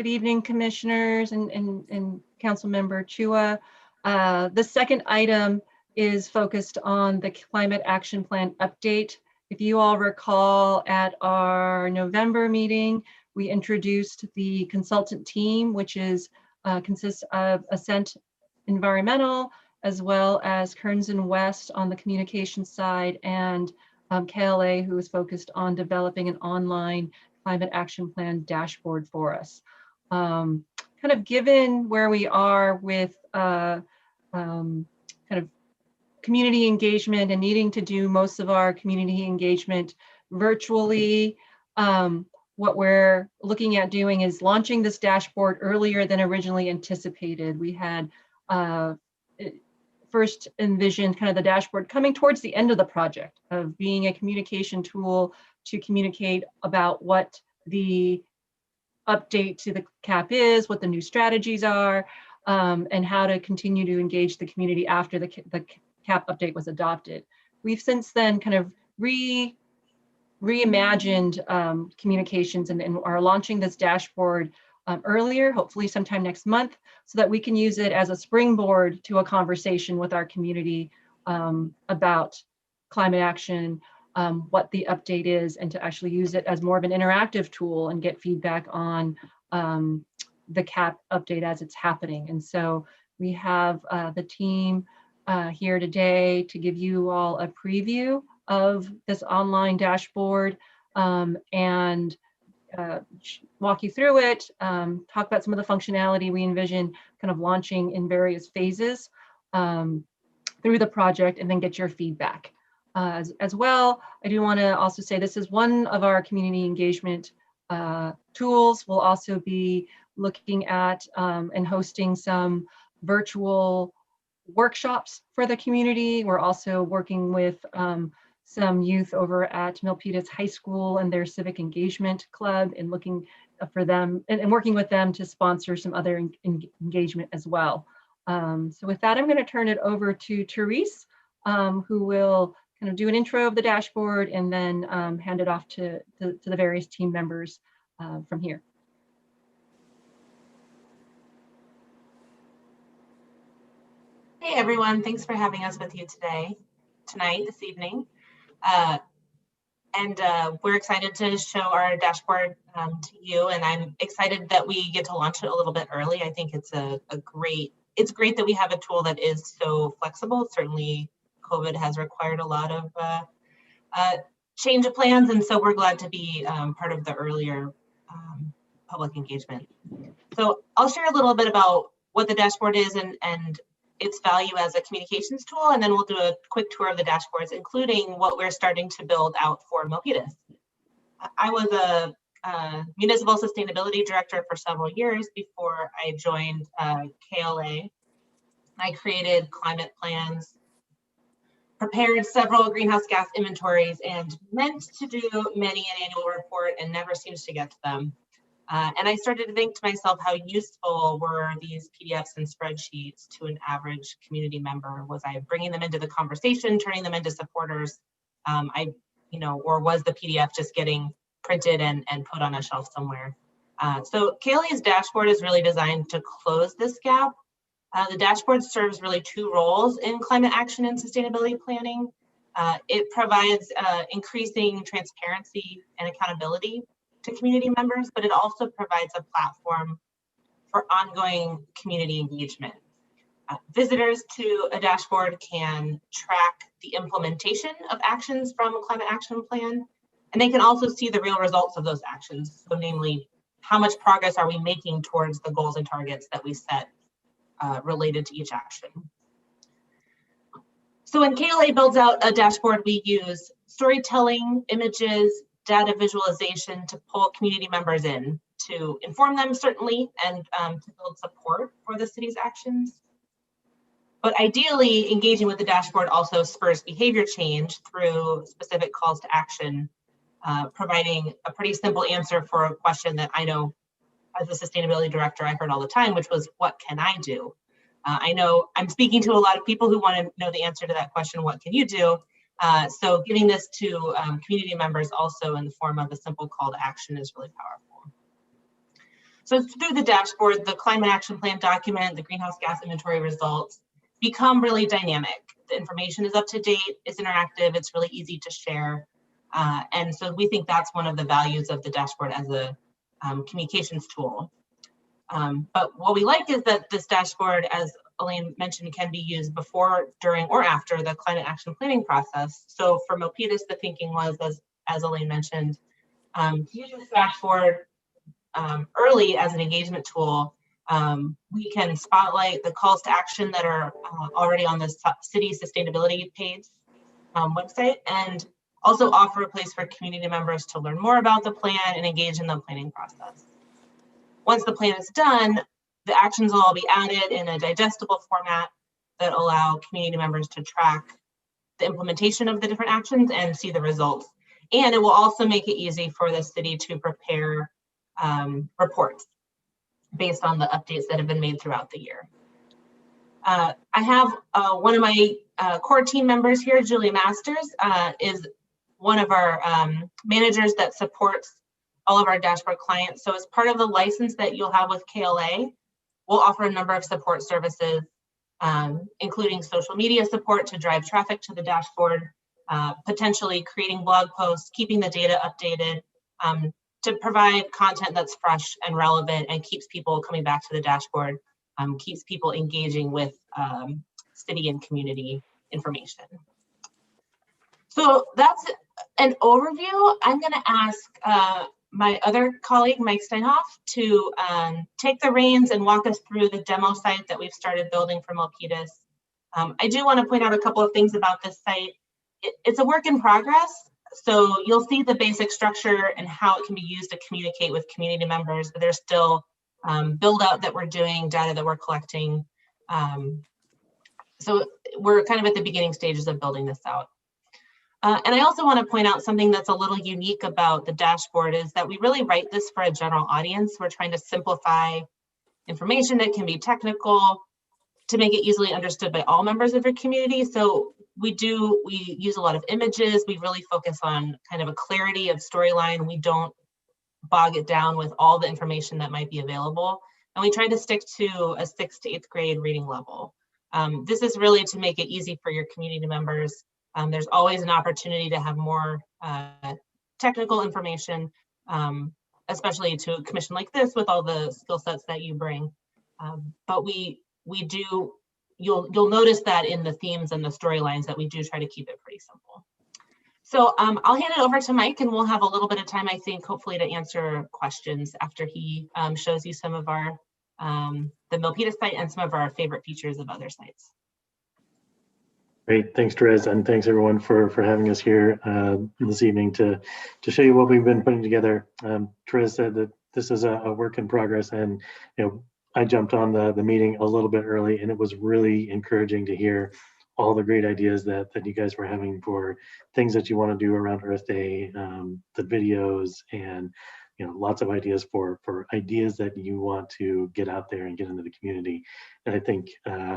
evening, commissioners and Council Member Chua. The second item is focused on the Climate Action Plan update. If you all recall, at our November meeting, we introduced the consultant team, which consists of Ascent Environmental, as well as Kearns and West on the communication side, and KLA, who is focused on developing an online Climate Action Plan dashboard for us. Kind of given where we are with kind of community engagement and needing to do most of our community engagement virtually, what we're looking at doing is launching this dashboard earlier than originally anticipated. We had first envisioned kind of the dashboard coming towards the end of the project, of being a communication tool to communicate about what the update to the CAP is, what the new strategies are, and how to continue to engage the community after the CAP update was adopted. We've since then kind of reimagined communications and are launching this dashboard earlier, hopefully sometime next month, so that we can use it as a springboard to a conversation with our community about climate action, what the update is, and to actually use it as more of an interactive tool and get feedback on the CAP update as it's happening. And so we have the team here today to give you all a preview of this online dashboard and walk you through it, talk about some of the functionality we envision kind of launching in various phases through the project, and then get your feedback. As well, I do want to also say this is one of our community engagement tools. We'll also be looking at and hosting some virtual workshops for the community. We're also working with some youth over at Milpitas High School and their civic engagement club, and looking for them and working with them to sponsor some other engagement as well. So with that, I'm going to turn it over to Therese, who will kind of do an intro of the dashboard and then hand it off to the various team members from here. Hey everyone, thanks for having us with you this evening. We're excited to show our dashboard to you, and I'm excited that we get to launch it a little bit early. I think it's it's great that we have a tool that is so flexible. Certainly COVID has required a lot of change of plans, and so we're glad to be part of the earlier public engagement. So I'll share a little bit about what the dashboard is and its value as a communications tool, and then we'll do a quick tour of the dashboards, including what we're starting to build out for Milpitas. I was a municipal sustainability director for several years before I joined KLA. I created climate plans, prepared several greenhouse gas inventories, and meant to do many an annual report and never seems to get to them. And I started to think to myself, how useful were these PDFs and spreadsheets to an average community member? Was I bringing them into the conversation, turning them into supporters? Or was the PDF just getting printed and put on a shelf somewhere? So KLA's dashboard is really designed to close this gap. The dashboard serves really two roles in climate action and sustainability planning. It provides increasing transparency and accountability to community members, but it also provides a platform for ongoing community engagement. Visitors to a dashboard can track the implementation of actions from a climate action plan, and they can also see the real results of those actions. So namely, how much progress are we making towards the goals and targets that we set related to each action. So when KLA builds out a dashboard, we use storytelling, images, data visualization to pull community members in, to inform them certainly, and to build support for the city's actions. But ideally, engaging with the dashboard also spurs behavior change through specific calls to action, providing a pretty simple answer for a question that I know as a sustainability director I heard all the time, which was, what can I do? I know I'm speaking to a lot of people who want to know the answer to that question, what can you do? So giving this to community members also in the form of a simple call to action is really powerful. So through the dashboard, the climate action plan document, the greenhouse gas inventory results become really dynamic. The information is up to date, it's interactive, it's really easy to share. And so we think that's one of the values of the dashboard as a communications tool. But what we like is that this dashboard, as Elaine mentioned, can be used before, during, or after the climate action planning process. So for Milpitas, the thinking was, as Elaine mentioned, to use this dashboard early as an engagement tool. We can spotlight the calls to action that are already on the city sustainability page website, and also offer a place for community members to learn more about the plan and engage in the planning process. Once the plan is done, the actions will all be added in a digestible format that allow community members to track the implementation of the different actions and see the results. And it will also make it easy for the city to prepare reports based on the updates that have been made throughout the year. I have one of my core team members here, Julie Masters, is one of our managers that supports all of our dashboard clients. So as part of the license that you'll have with KLA, we'll offer a number of support services, including social media support to drive traffic to the dashboard, potentially creating blog posts, keeping the data updated, to provide content that's fresh and relevant and keeps people coming back to the dashboard, keeps people engaging with city and community information. So that's an overview. I'm going to ask my other colleague, Mike Steinhoff, to take the reins and walk us through the demo site that we've started building for Milpitas. I do want to point out a couple of things about this site. It's a work in progress, so you'll see the basic structure and how it can be used to communicate with community members, but there's still build out that we're doing, data that we're collecting. So we're kind of at the beginning stages of building this out. And I also want to point out something that's a little unique about the dashboard is that we really write this for a general audience. We're trying to simplify information that can be technical to make it easily understood by all members of your community. So we use a lot of images. We really focus on kind of a clarity of storyline. We don't bog it down with all the information that might be available. And we try to stick to a 6th to 8th grade reading level. This is really to make it easy for your community members. There's always an opportunity to have more technical information, especially to a commission like this with all the skill sets that you bring. But you'll notice that in the themes and the storylines that we do try to keep it pretty simple. So I'll hand it over to Mike and we'll have a little bit of time, I think, hopefully to answer questions after he shows you some of our, the Milpitas site and some of our favorite features of other sites. Great, thanks, Therese, and thanks everyone for having us here this evening to show you what we've been putting together. Therese said that this is a work in progress, and I jumped on the meeting a little bit early, and it was really encouraging to hear all the great ideas that you guys were having for things that you want to do around Earth Day, the videos, and lots of ideas for ideas that you want to get out there and get into the community. And I think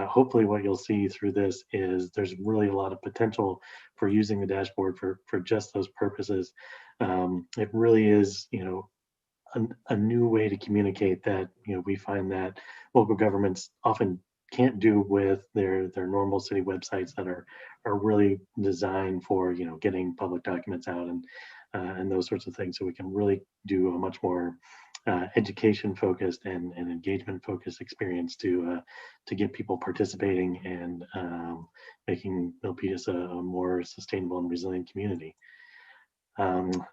hopefully what you'll see through this is there's really a lot of potential for using the dashboard for just those purposes. It really is, a new way to communicate that we find that local governments often can't do with their normal city websites that are really designed for getting public documents out and those sorts of things. So we can really do a much more education focused and engagement focused experience to get people participating and making Milpitas a more sustainable and resilient community.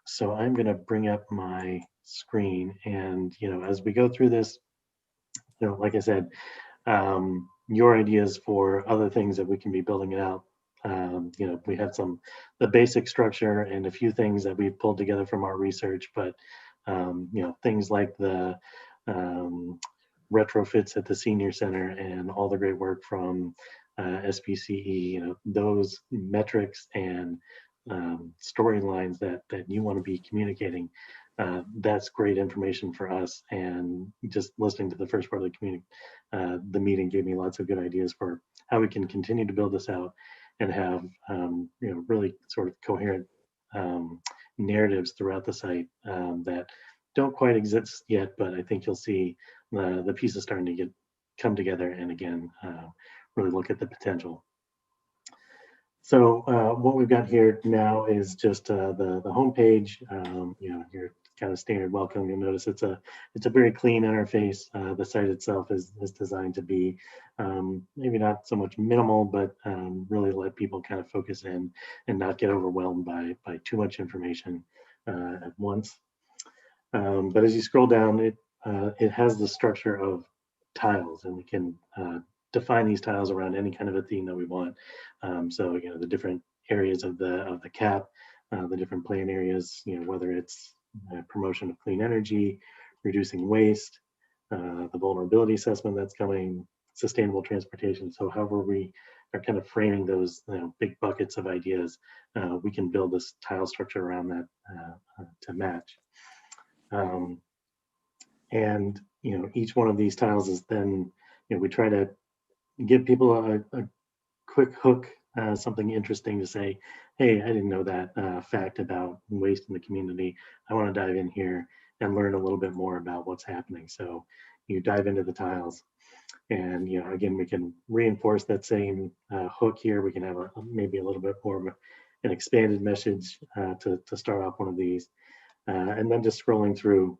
So I'm going to bring up my screen, and as we go through this, like I said, your ideas for other things that we can be building it out. We had the basic structure and a few things that we've pulled together from our research, but things like the retrofits at the senior center and all the great work from SPCE, those metrics and storylines that you want to be communicating. That's great information for us, and just listening to the first part of the meeting gave me lots of good ideas for how we can continue to build this out and have really sort of coherent narratives throughout the site that don't quite exist yet, but I think you'll see the pieces starting to come together, and again really look at the potential. So what we've got here now is just the homepage. Your kind of standard welcome. You'll notice it's a very clean interface. The site itself is designed to be maybe not so much minimal, but really let people kind of focus in and not get overwhelmed by too much information at once. But as you scroll down, it has the structure of tiles, and we can define these tiles around any kind of a theme that we want. So the different areas of the cap, the different plan areas, whether it's promotion of clean energy, reducing waste, the vulnerability assessment that's coming, sustainable transportation. So however we are kind of framing those big buckets of ideas, we can build this tile structure around that to match. And each one of these tiles is then, we try to give people a quick hook, something interesting to say, hey, I didn't know that fact about waste in the community. I want to dive in here and learn a little bit more about what's happening. So you dive into the tiles, and again, we can reinforce that same hook here. We can have maybe a little bit more of an expanded message to start off one of these, and then just scrolling through,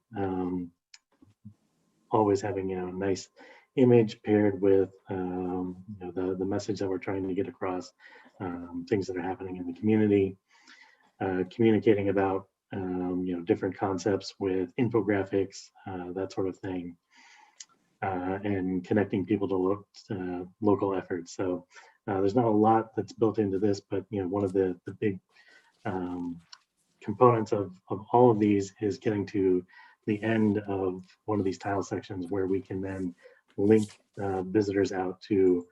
always having a nice image paired with the message that we're trying to get across, things that are happening in the community, communicating about different concepts with infographics, that sort of thing, and connecting people to local efforts. So there's not a lot that's built into this, but one of the big components of all of these is getting to the end of one of these tile sections where we can then link visitors out to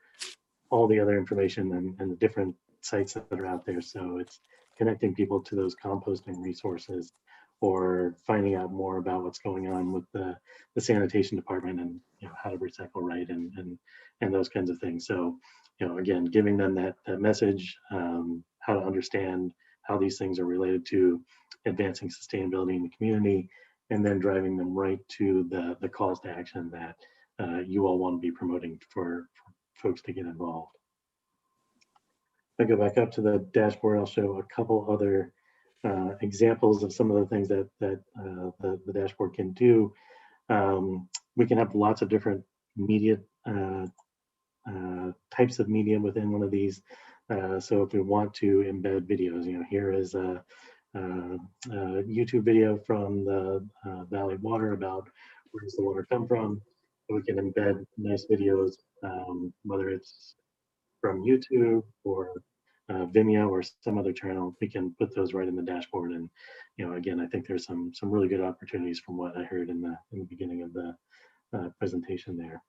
all the other information and the different sites that are out there. So it's connecting people to those composting resources, or finding out more about what's going on with the sanitation department, and how to recycle right, and those kinds of things. So again, giving them that message, how to understand how these things are related to advancing sustainability in the community, and then driving them right to the calls to action that you all want to be promoting for folks to get involved. If I go back up to the dashboard, I'll show a couple other examples of some of the things that the dashboard can do. We can have lots of different media types of media within one of these. So if we want to embed videos, here is a YouTube video from the Valley Water about where does the water come from. We can embed nice videos, whether it's from YouTube or Vimeo or some other channel. We can put those right in the dashboard. And again, I think there's some really good opportunities from what I heard in the beginning of the presentation there.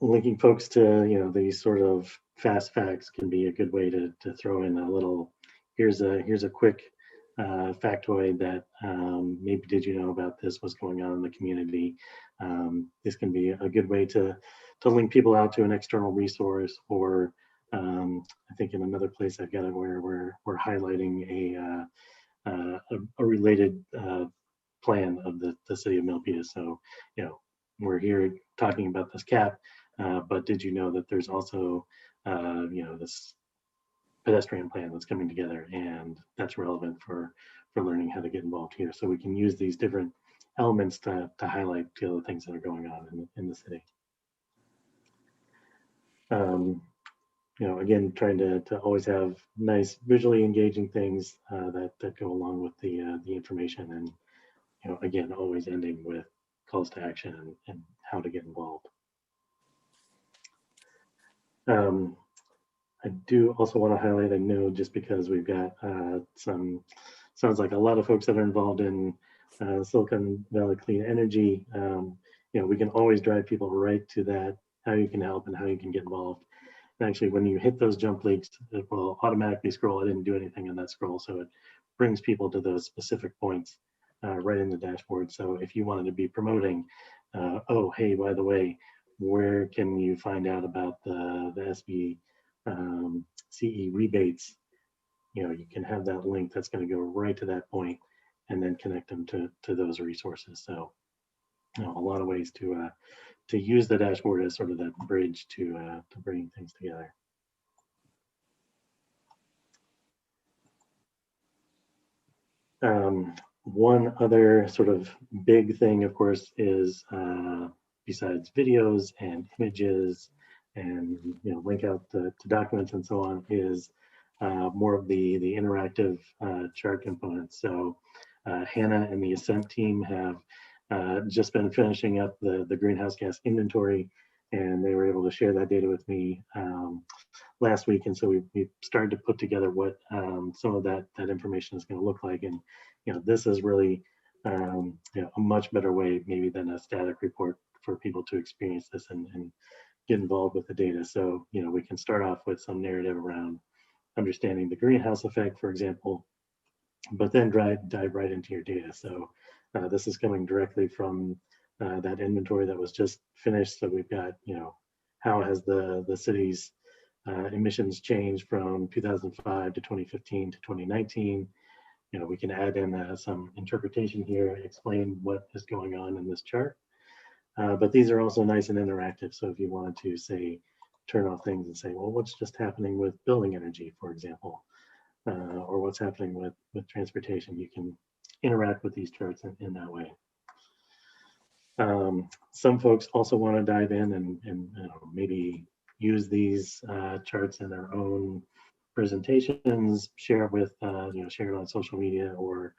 Linking folks to these sort of fast facts can be a good way to throw in a little. Here's a quick factoid that maybe did you know about this, what's going on in the community. This can be a good way to link people out to an external resource, or I think in another place I've got it where we're highlighting a related plan of the city of Milpitas. So we're here talking about this cap, but did you know that there's also this pedestrian plan that's coming together, and that's relevant for learning how to get involved here. So we can use these different elements to highlight the other things that are going on in the city. Again, trying to always have nice visually engaging things that go along with the information, and again, always ending with calls to action and how to get involved. I do also want to highlight, I know just because we've got sounds like a lot of folks that are involved in Silicon Valley Clean Energy. We can always drive people right to that, how you can help and how you can get involved. And actually, when you hit those jump links, it will automatically scroll. I didn't do anything on that scroll, so it brings people to those specific points right in the dashboard. So if you wanted to be promoting, oh, hey, by the way, where can you find out about the SB CE rebates? You can have that link that's going to go right to that point, and then connect them to those resources. So a lot of ways to use the dashboard as sort of that bridge to bringing things together. One other sort of big thing, of course, is besides videos and images and link out to documents and so on, is more of the interactive chart components. So Hannah and the Ascent team have just been finishing up the greenhouse gas inventory, and they were able to share that data with me last week. And so we started to put together what some of that information is going to look like. And this is really a much better way maybe than a static report for people to experience this and get involved with the data. So we can start off with some narrative around understanding the greenhouse effect, for example, but then dive right into your data. So this is coming directly from that inventory that was just finished. So we've got, how has the city's emissions changed from 2005 to 2015 to 2019. We can add in some interpretation here, explain what is going on in this chart. But these are also nice and interactive. So if you wanted to, say, turn off things and say, well, what's just happening with building energy, for example, or what's happening with transportation, you can interact with these charts in that way. Some folks also want to dive in and maybe use these charts in their own presentations, share it with, share it on social media, or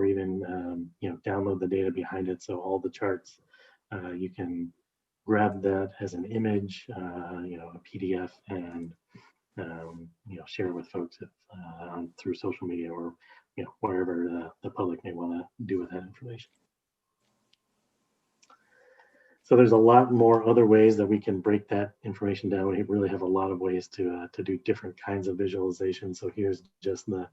even, download the data behind it. So all the charts, you can grab that as an image, a PDF, and share it with folks through social media, or whatever the public may want to do with that information. So there's a lot more other ways that we can break that information down. We really have a lot of ways to do different kinds of visualization. So here's just the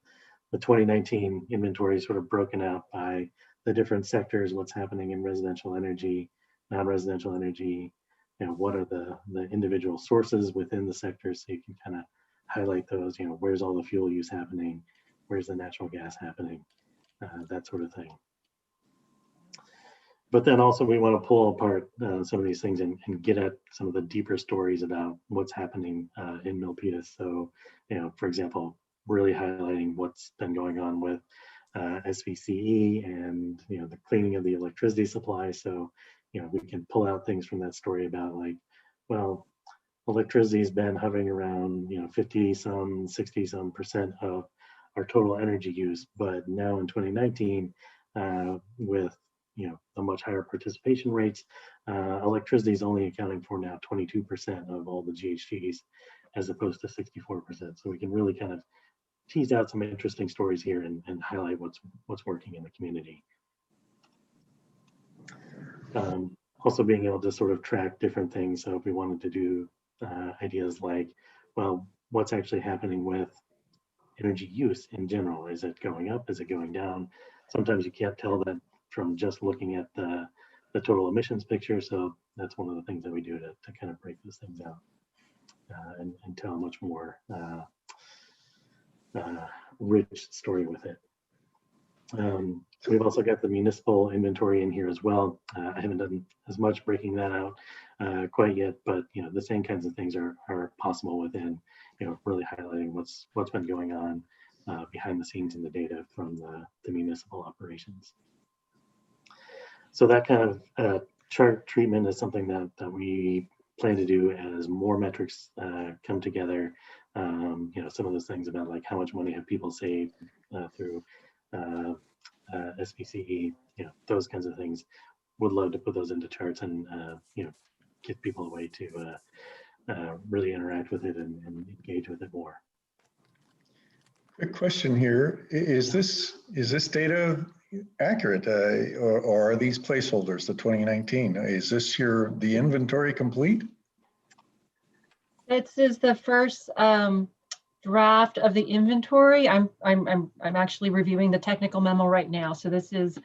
2019 inventory, sort of broken out by the different sectors, what's happening in residential energy, non-residential energy, what are the individual sources within the sector, so you can kind of highlight those, where's all the fuel use happening, where's the natural gas happening, that sort of thing. But then also we want to pull apart some of these things and get at some of the deeper stories about what's happening in Milpitas. So, for example, really highlighting what's been going on with SVCE and, the cleaning of the electricity supply. So, we can pull out things from that story about, like, well, electricity has been hovering around, 50 some, 60 some percent of our total energy use. But now in 2019, with the much higher participation rates, electricity is only accounting for now 22% of all the GHGs, as opposed to 64%. So we can really kind of tease out some interesting stories here and highlight what's working in the community. Also being able to sort of track different things. So if we wanted to do ideas like, well, what's actually happening with energy use in general? Is it going up? Is it going down? Sometimes you can't tell that from just looking at the total emissions picture. So that's one of the things that we do to kind of break those things out and tell a much more rich story with it. We've also got the municipal inventory in here as well. I haven't done as much breaking that out quite yet, but the same kinds of things are possible within, really highlighting what's been going on behind the scenes in the data from the municipal operations. So that kind of chart treatment is something that we plan to do as more metrics come together. Some of those things about, like, how much money have people saved through SPCE, those kinds of things. Would love to put those into charts and give people a way to really interact with it and engage with it more. Quick question here: is this data accurate, or are these placeholders? The 2019, is this the inventory complete? This is the first draft of the inventory. I'm actually reviewing the technical memo right now. So this is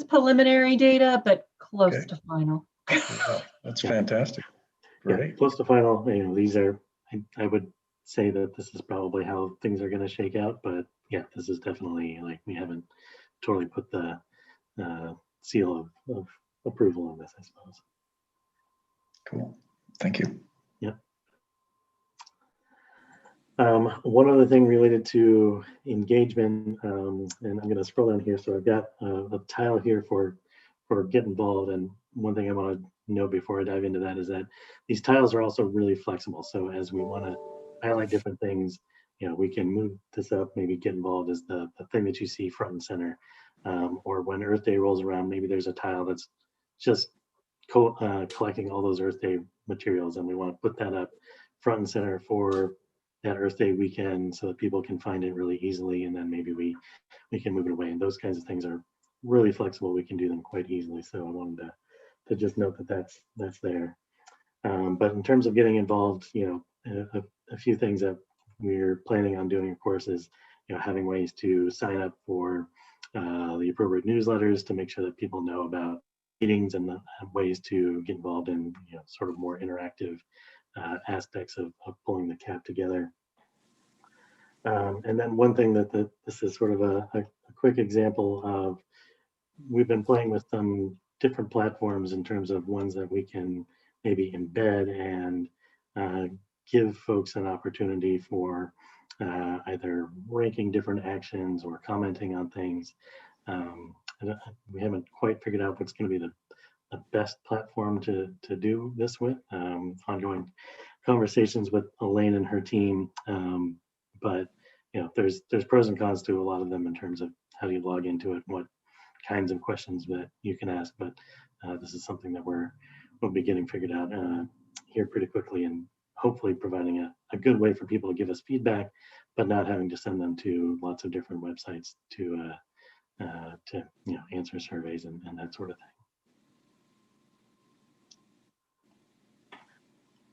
preliminary data, but close to final. Wow, that's fantastic. Great. Yeah, close to final. These are, I would say that this is probably how things are going to shake out, but yeah, this is definitely, like, we haven't totally put the seal of approval on this, I suppose. Cool. Thank you. Yep. One other thing related to engagement, and I'm going to scroll down here. So I've got a tile here for get involved. And one thing I want to know before I dive into that is that these tiles are also really flexible. So as we want to highlight different things, we can move this up. Maybe get involved is the thing that you see front and center. Or when Earth Day rolls around, maybe there's a tile that's just collecting all those Earth Day materials, and we want to put that up front and center for that Earth Day weekend so that people can find it really easily, and then maybe we can move it away. And those kinds of things are really flexible. We can do them quite easily. So I wanted to just note that that's there. But in terms of getting involved, a few things that we're planning on doing, of course, is having ways to sign up for the appropriate newsletters to make sure that people know about meetings and ways to get involved in sort of more interactive aspects of pulling the CAP together. And then one thing that this is sort of a quick example of, we've been playing with some different platforms in terms of ones that we can maybe embed and give folks an opportunity for either ranking different actions or commenting on things. We haven't quite figured out what's going to be the best platform to do this with. Ongoing conversations with Elaine and her team, but there's pros and cons to a lot of them in terms of how do you log into it, what kinds of questions that you can ask. But this is something that we'll be getting figured out here pretty quickly, and hopefully providing a good way for people to give us feedback, but not having to send them to lots of different websites to answer surveys and that sort of thing.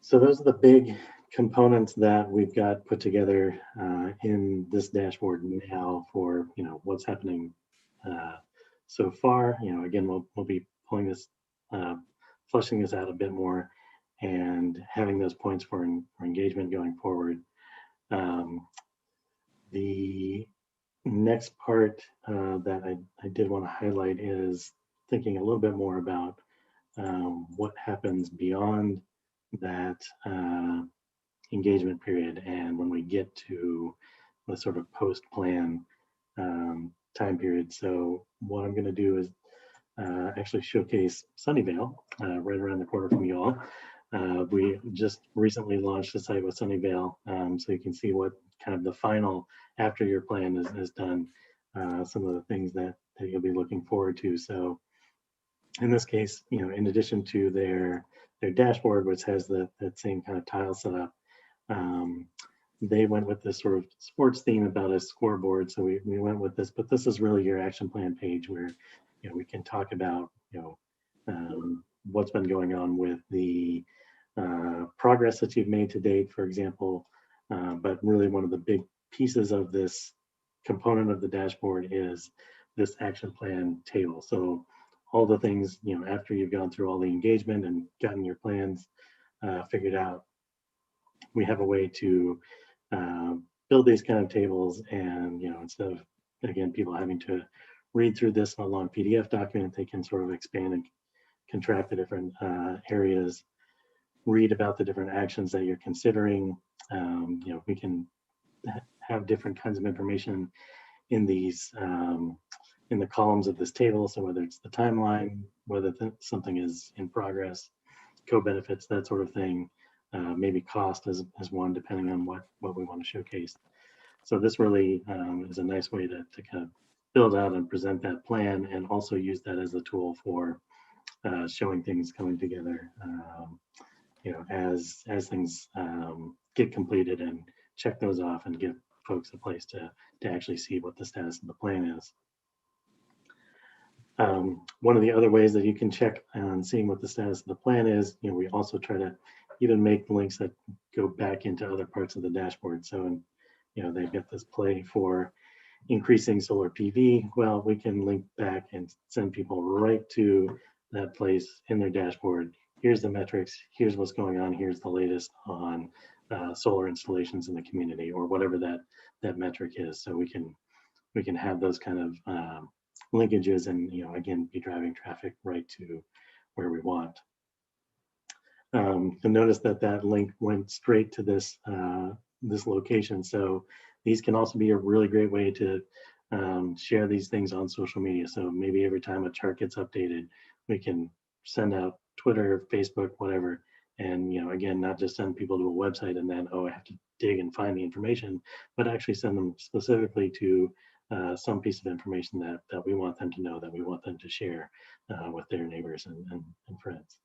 So those are the big components that we've got put together in this dashboard now for what's happening so far. Again, we'll be pulling this, fleshing this out a bit more, and having those points for engagement going forward. The next part that I did want to highlight is thinking a little bit more about what happens beyond that engagement period, and when we get to the sort of post-plan time period. So what I'm going to do is actually showcase Sunnyvale right around the corner from you all. We just recently launched a site with Sunnyvale, so you can see what kind of the final, after your plan is done, some of the things that you'll be looking forward to. So in this case, in addition to their dashboard, which has that same kind of tile set up, they went with this sort of sports theme about a scoreboard. So we went with this, but this is really your action plan page where we can talk about what's been going on with the progress that you've made to date, for example. But really one of the big pieces of this component of the dashboard is this action plan table. So all the things, after you've gone through all the engagement and gotten your plans figured out, we have a way to build these kind of tables. And, instead of, again, people having to read through this in a long PDF document, they can sort of expand and contract the different areas, read about the different actions that you're considering. We can have different kinds of information in these in the columns of this table. So whether it's the timeline, whether something is in progress, co-benefits, that sort of thing, maybe cost as one, depending on what we want to showcase. So this really is a nice way to kind of build out and present that plan, and also use that as a tool for showing things coming together, as things get completed, and check those off and give folks a place to actually see what the status of the plan is. One of the other ways that you can check on seeing what the status of the plan is, we also try to even make links that go back into other parts of the dashboard. So, they've got this play for increasing solar PV. Well, we can link back and send people right to that place in their dashboard. Here's the metrics, here's what's going on, here's the latest on solar installations in the community, or whatever that metric is. So we can have those kind of linkages, and again, be driving traffic right to where we want. You'll notice that link went straight to this location. So these can also be a really great way to share these things on social media. So maybe every time a chart gets updated, we can send out Twitter, Facebook, whatever, and again, not just send people to a website and then, oh, I have to dig and find the information, but actually send them specifically to some piece of information that we want them to know, that we want them to share with their neighbors and friends.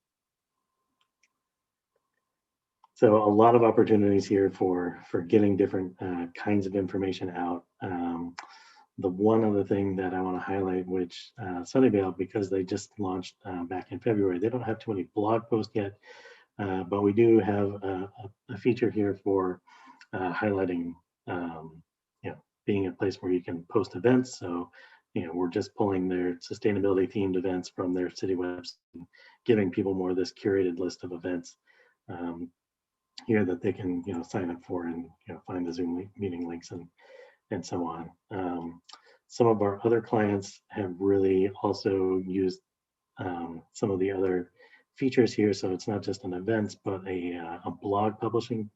So a lot of opportunities here for getting different kinds of information out. The one other thing that I want to highlight, which Sunnyvale, because they just launched back in February, they don't have too many blog posts yet, but we do have a feature here for highlighting, being a place where you can post events. So, we're just pulling their sustainability themed events from their city website, and giving people more of this curated list of events here that they can, sign up for, and find the Zoom meeting links and so on. Some of our other clients have really also used some of the other features here. So it's not just an events, but a blog publishing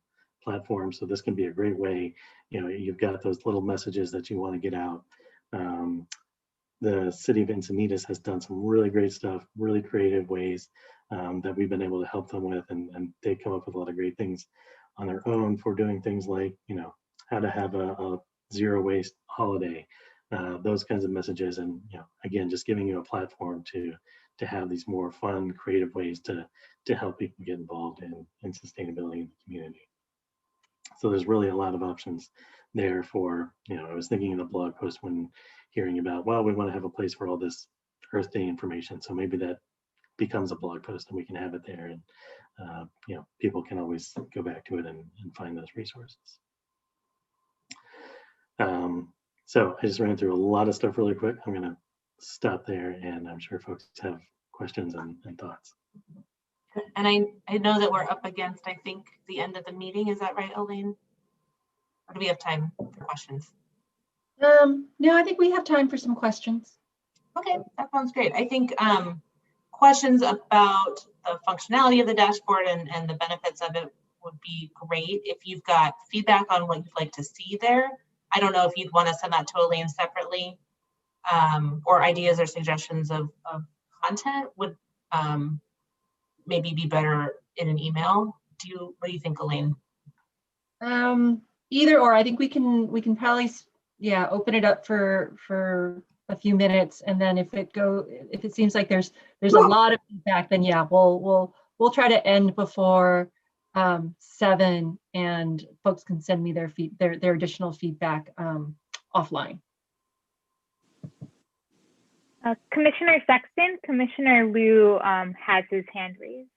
platform. So this can be a great way, you've got those little messages that you want to get out. The city of Encinitas has done some really great stuff, really creative ways that we've been able to help them with, and they come up with a lot of great things on their own for doing things like, how to have a zero waste holiday, those kinds of messages. And, again, just giving you a platform to have these more fun, creative ways to help people get involved in sustainability in the community. So there's really a lot of options there for, I was thinking of the blog post when hearing about, well, we want to have a place for all this Earth Day information. So maybe that becomes a blog post and we can have it there, and people can always go back to it and find those resources. So I just ran through a lot of stuff really quick. I'm going to stop there, and I'm sure folks have questions and thoughts. And I know that we're up against, I think, the end of the meeting. Is that right, Elaine? Or do we have time for questions? No, I think we have time for some questions. Okay, that sounds great. I think questions about the functionality of the dashboard and the benefits of it would be great. If you've got feedback on what you'd like to see there, I don't know if you'd want to send that to Elaine separately, or ideas or suggestions of content would maybe be better in an email. What do you think, Elaine? Either or. I think we can probably open it up for a few minutes, and then if it seems like there's a lot of feedback, then we'll try to end before 7, and folks can send me their additional feedback offline. Commissioner Sexton, Commissioner Liu has his hand raised.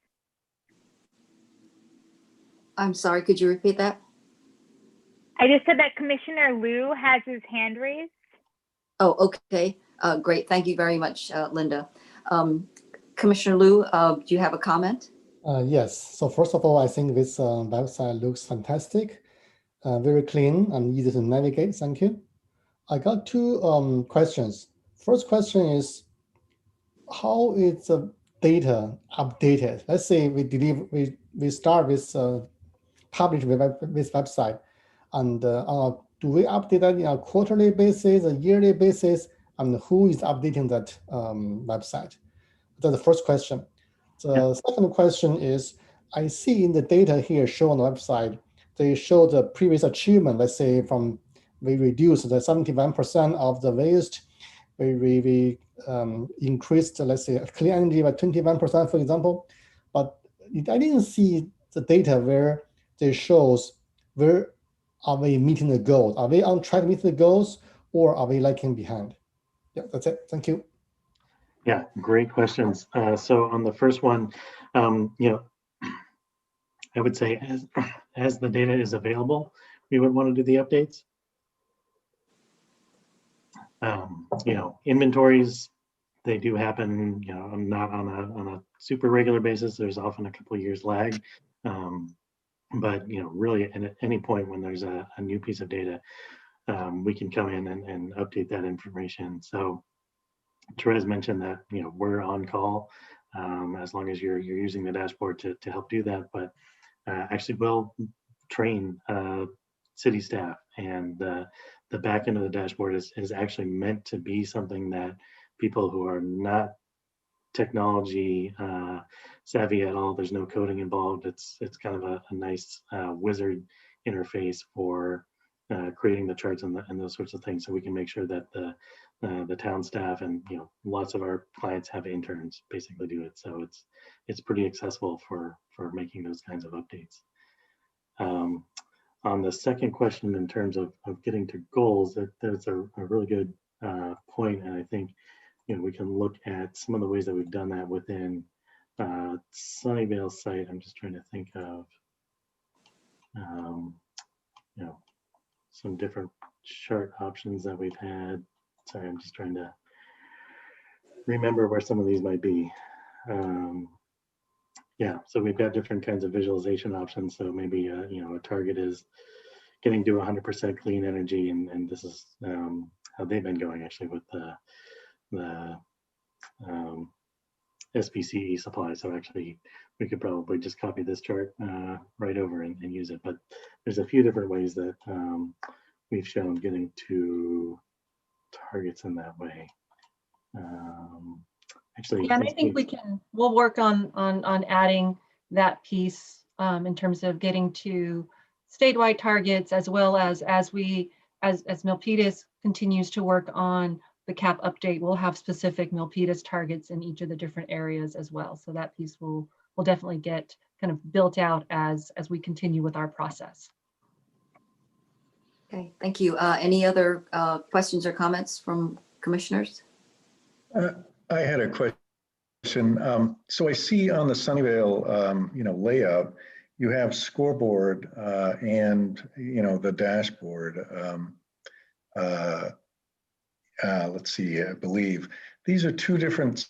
I'm sorry, could you repeat that? I just said that Commissioner Liu has his hand raised. Oh, okay. Great. Thank you very much, Linda. Commissioner Liu, do you have a comment? Yes. So first of all, I think this website looks fantastic, very clean and easy to navigate. Thank you. I got 2 questions. First question is, how is the data updated? Let's say we start with publish this website, and do we update that on a quarterly basis, a yearly basis, and who is updating that website? That's the first question. The second question is, I see in the data here shown on the website, they show the previous achievement. Let's say we reduced the 71% of the waste. We increased, let's say, clean energy by 21%, for example. But I didn't see the data where they shows where are we meeting the goals? Are we on track to meet the goals, or are we lagging behind? Yeah, that's it. Thank you. Yeah, great questions. So on the first one, I would say as the data is available, we would want to do the updates. Inventories, they do happen, not on a super regular basis. There's often a couple of years lag. But really at any point when there's a new piece of data, we can come in and update that information. So Therese mentioned that we're on call as long as you're using the dashboard to help do that. But actually, we'll train city staff, and the back end of the dashboard is actually meant to be something that people who are not technology savvy at all, there's no coding involved. It's kind of a nice wizard interface for creating the charts and those sorts of things, so we can make sure that the town staff and lots of our clients have interns basically do it. So it's pretty accessible for making those kinds of updates. On the second question, in terms of getting to goals, that's a really good point, and I think we can look at some of the ways that we've done that within Sunnyvale's site. I'm just trying to think of some different chart options that we've had. Sorry, I'm just trying to remember where some of these might be. Yeah, so we've got different kinds of visualization options. So maybe a target is getting to 100% clean energy, and this is how they've been going actually with the SPCE supply. So actually, we could probably just copy this chart right over and use it. But there's a few different ways that we've shown getting to targets in that way. Actually, yeah, and I think we'll work on adding that piece in terms of getting to statewide targets, as well as Milpitas continues to work on the CAP update, we'll have specific Milpitas targets in each of the different areas as well. So that piece will definitely get kind of built out as we continue with our process. Okay, thank you. Any other questions or comments from commissioners? I had a question. So I see on the Sunnyvale, layout, you have scoreboard and, the dashboard. Let's see, I believe these are two different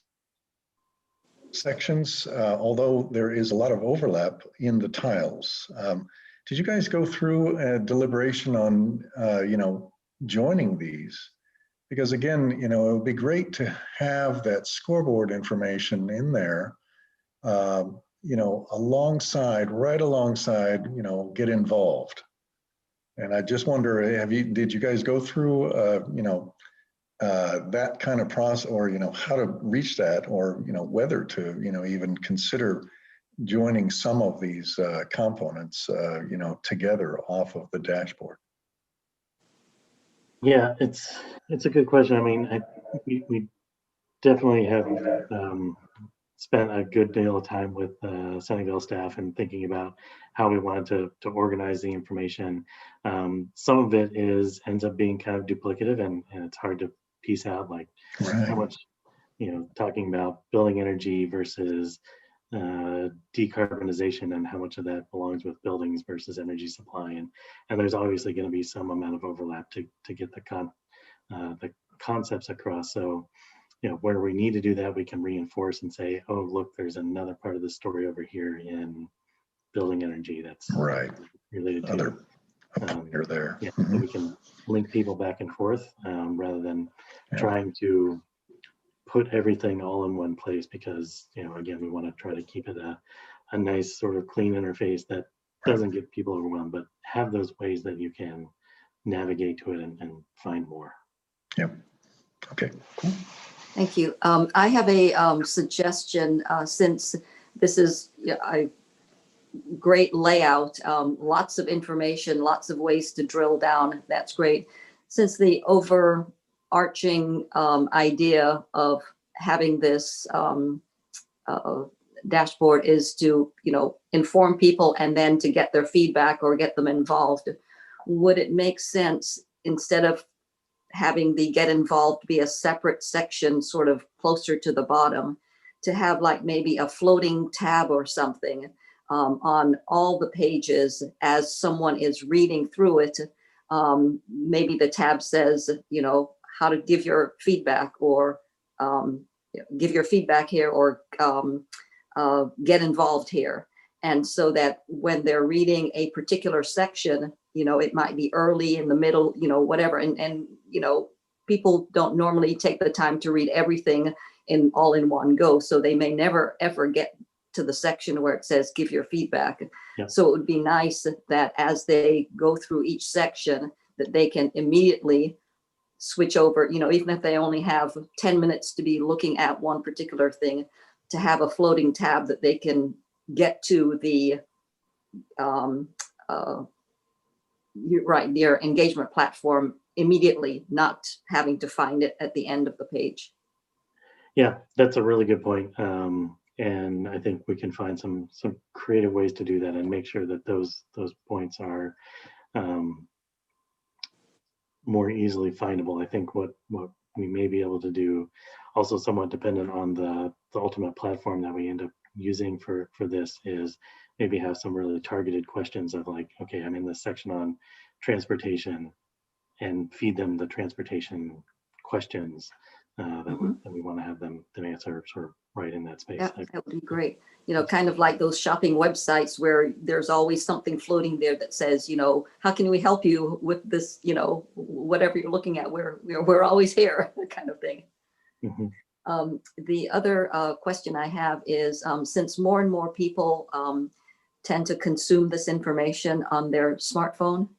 sections, although there is a lot of overlap in the tiles. Did you guys go through a deliberation on, joining these? Because again, it would be great to have that scoreboard information in there, right alongside, get involved. And I just wonder, did you guys go through, that kind of process, or, how to reach that, or, whether to, even consider joining some of these components, together off of the dashboard? Yeah, it's a good question. I mean, we definitely have spent a good deal of time with Sunnyvale staff and thinking about how we wanted to organize the information. Some of it ends up being kind of duplicative, and it's hard to piece out, like how much, talking about building energy versus decarbonization, and how much of that belongs with buildings versus energy supply, and there's obviously going to be some amount of overlap to get the concepts across. So where we need to do that, we can reinforce and say, oh, look, there's another part of the story over here in building energy that's related to other you're there. Yeah, so we can link people back and forth, rather than trying to put everything all in one place, because again, we want to try to keep it a nice sort of clean interface that doesn't get people overwhelmed, but have those ways that you can navigate to it and find more. Yep. Okay, cool. Thank you. I have a suggestion, since this is a great layout, lots of information, lots of ways to drill down. That's great. Since the overarching idea of having this dashboard is to, inform people and then to get their feedback or get them involved, would it make sense, instead of having the get involved be a separate section sort of closer to the bottom, to have like maybe a floating tab or something on all the pages as someone is reading through it? Maybe the tab says, how to give your feedback, or give your feedback here, or get involved here. And so that when they're reading a particular section, it might be early, in the middle, whatever. And people don't normally take the time to read everything all in one go. So they may never, ever get to the section where it says, give your feedback. Yep. So it would be nice that as they go through each section, that they can immediately switch over, even if they only have 10 minutes to be looking at one particular thing, to have a floating tab that they can get to the, their engagement platform immediately, not having to find it at the end of the page. Yeah, that's a really good point. And I think we can find some creative ways to do that and make sure that those points are more easily findable. I think what we may be able to do, also somewhat dependent on the ultimate platform that we end up using for this, is maybe have some really targeted questions of like, okay, I'm in this section on transportation, and feed them the transportation questions that we want to have them answer sort of right in that space. That would be great. Kind of like those shopping websites where there's always something floating there that says, how can we help you with this, whatever you're looking at, we're always here, kind of thing. Mm-hmm. The other question I have is, since more and more people tend to consume this information on their smartphone,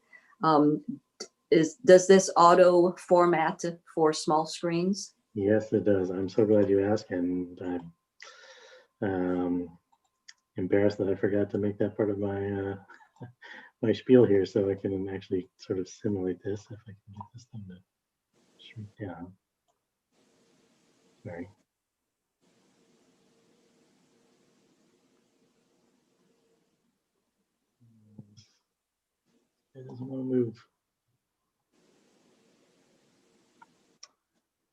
does this auto format for small screens? Yes, it does. I'm so glad you asked, and I'm embarrassed that I forgot to make that part of my my spiel here so I can actually sort of simulate this if I can get this thing to shrink down. Sorry. It doesn't want to move.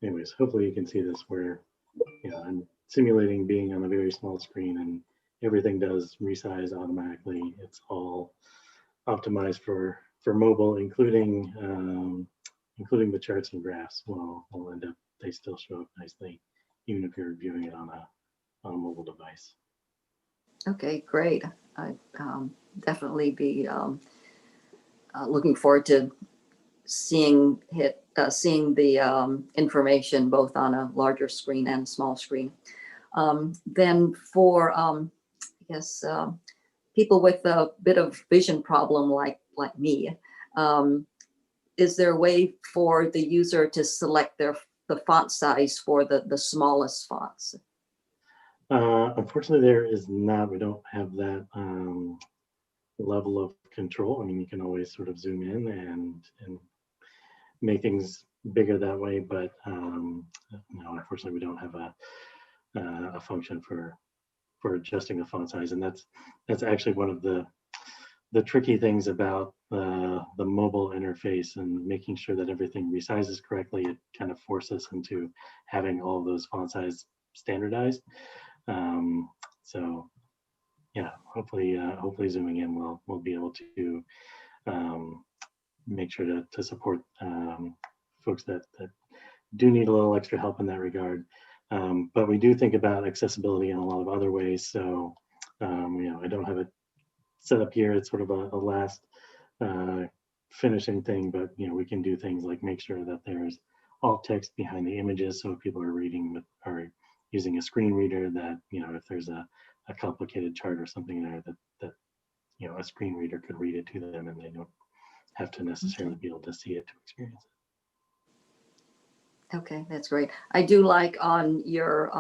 Anyways, hopefully you can see this where, you know, I'm simulating being on a very small screen and everything does resize automatically. It's all optimized for mobile, including including the charts and graphs. Will end up, they still show up nicely, even if you're viewing it on a mobile device. Okay, great. I definitely be looking forward to seeing the information both on a larger screen and small screen. Then for I guess people with a bit of vision problem like me, is there a way for the user to select the font size for the smallest fonts? Unfortunately, there is not. We don't have that level of control. I mean, you can always sort of zoom in and make things bigger that way, but no, unfortunately, we don't have a function for adjusting the font size, and that's actually one of the tricky things about the mobile interface and making sure that everything resizes correctly. It kind of forces us into having all of those font size standardized. So yeah, hopefully zooming in we'll be able to make sure to support folks that do need a little extra help in that regard. But we do think about accessibility in a lot of other ways. So you know, I don't have it set up here. It's sort of a last finishing thing, but you know, we can do things like make sure that there's alt text behind the images, so if people are reading or using a screen reader, that you know, if there's a complicated chart or something there, that you know, a screen reader could read it to them and they don't have to necessarily be able to see it to experience it. Okay, that's great. I do like on your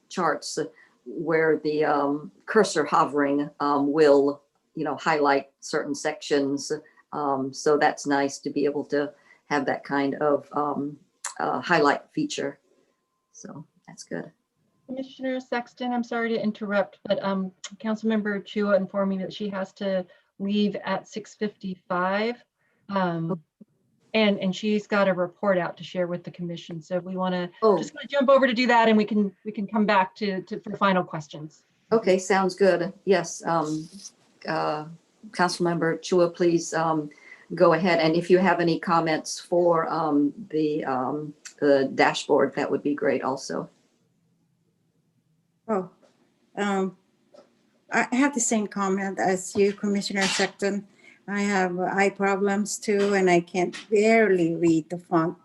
charts where the cursor hovering will, you know, highlight certain sections. So that's nice to be able to have that kind of highlight feature. So that's good. Commissioner Sexton, I'm sorry to interrupt, but Councilmember Chua informed me that she has to leave at 6:55. And she's got a report out to share with the commission. So if we want to just jump over to do that, and we can come back for final questions. Okay, sounds good. Yes, Councilmember Chua, please go ahead. And if you have any comments for the dashboard, that would be great also. I have the same comment as you, Commissioner Sexton. I have eye problems too, and I can't barely read the font.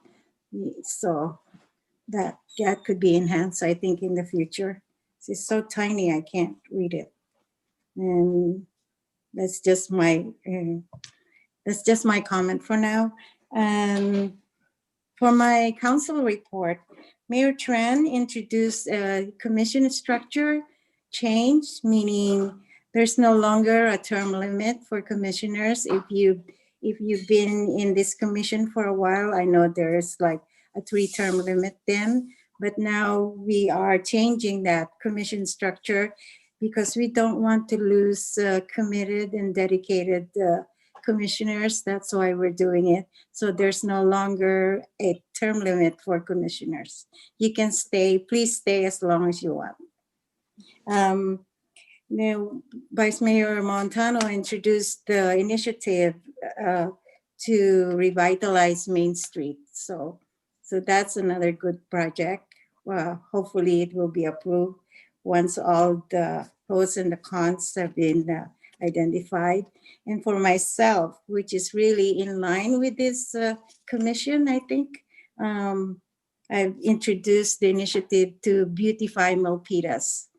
So that could be enhanced, I think, in the future. It's so tiny, I can't read it. And that's just my comment for now. And for my council report, Mayor Tran introduced a commission structure change, meaning there's no longer a term limit for commissioners. If you've been in this commission for a while, I know there's like a 3-term limit then, but now we are changing that commission structure because we don't want to lose committed and dedicated commissioners. That's why we're doing it. So there's no longer a term limit for commissioners. You can stay, please stay as long as you want. Now, Vice Mayor Montano introduced the initiative to revitalize Main Street. So that's another good project. Hopefully it will be approved once all the pros and the cons have been identified. And for myself, which is really in line with this commission, I think, I've introduced the initiative to beautify Milpitas.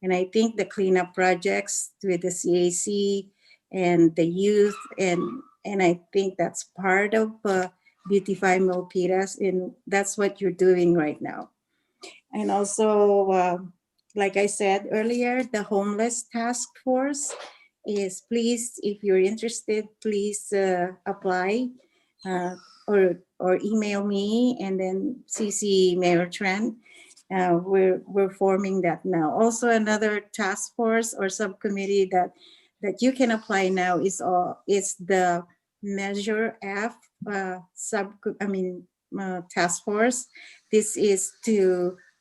And I think the cleanup projects with the CAC and the youth, and I think that's part of Beautify Milpitas, and that's what you're doing right now. And also, like I said earlier, the homeless task force is please, if you're interested, please apply or email me and then CC Mayor Trent. We're forming that now. Also, another task force or subcommittee that you can apply now is the Measure F task force. This is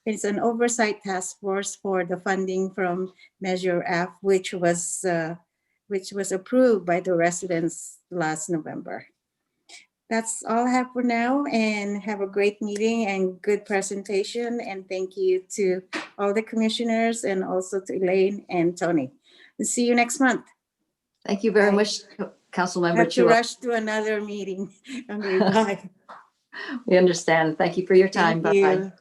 it's an oversight task force for the funding from Measure F, which was approved by the residents last November. That's all I have for now, and have a great meeting and good presentation. And thank you to all the commissioners and also to Elaine and Tony. And see you next month. Thank you very much, Councilmember I have to Chua. rush to another meeting. Okay, bye. We understand. Thank you for your time. Thank Bye-bye. you.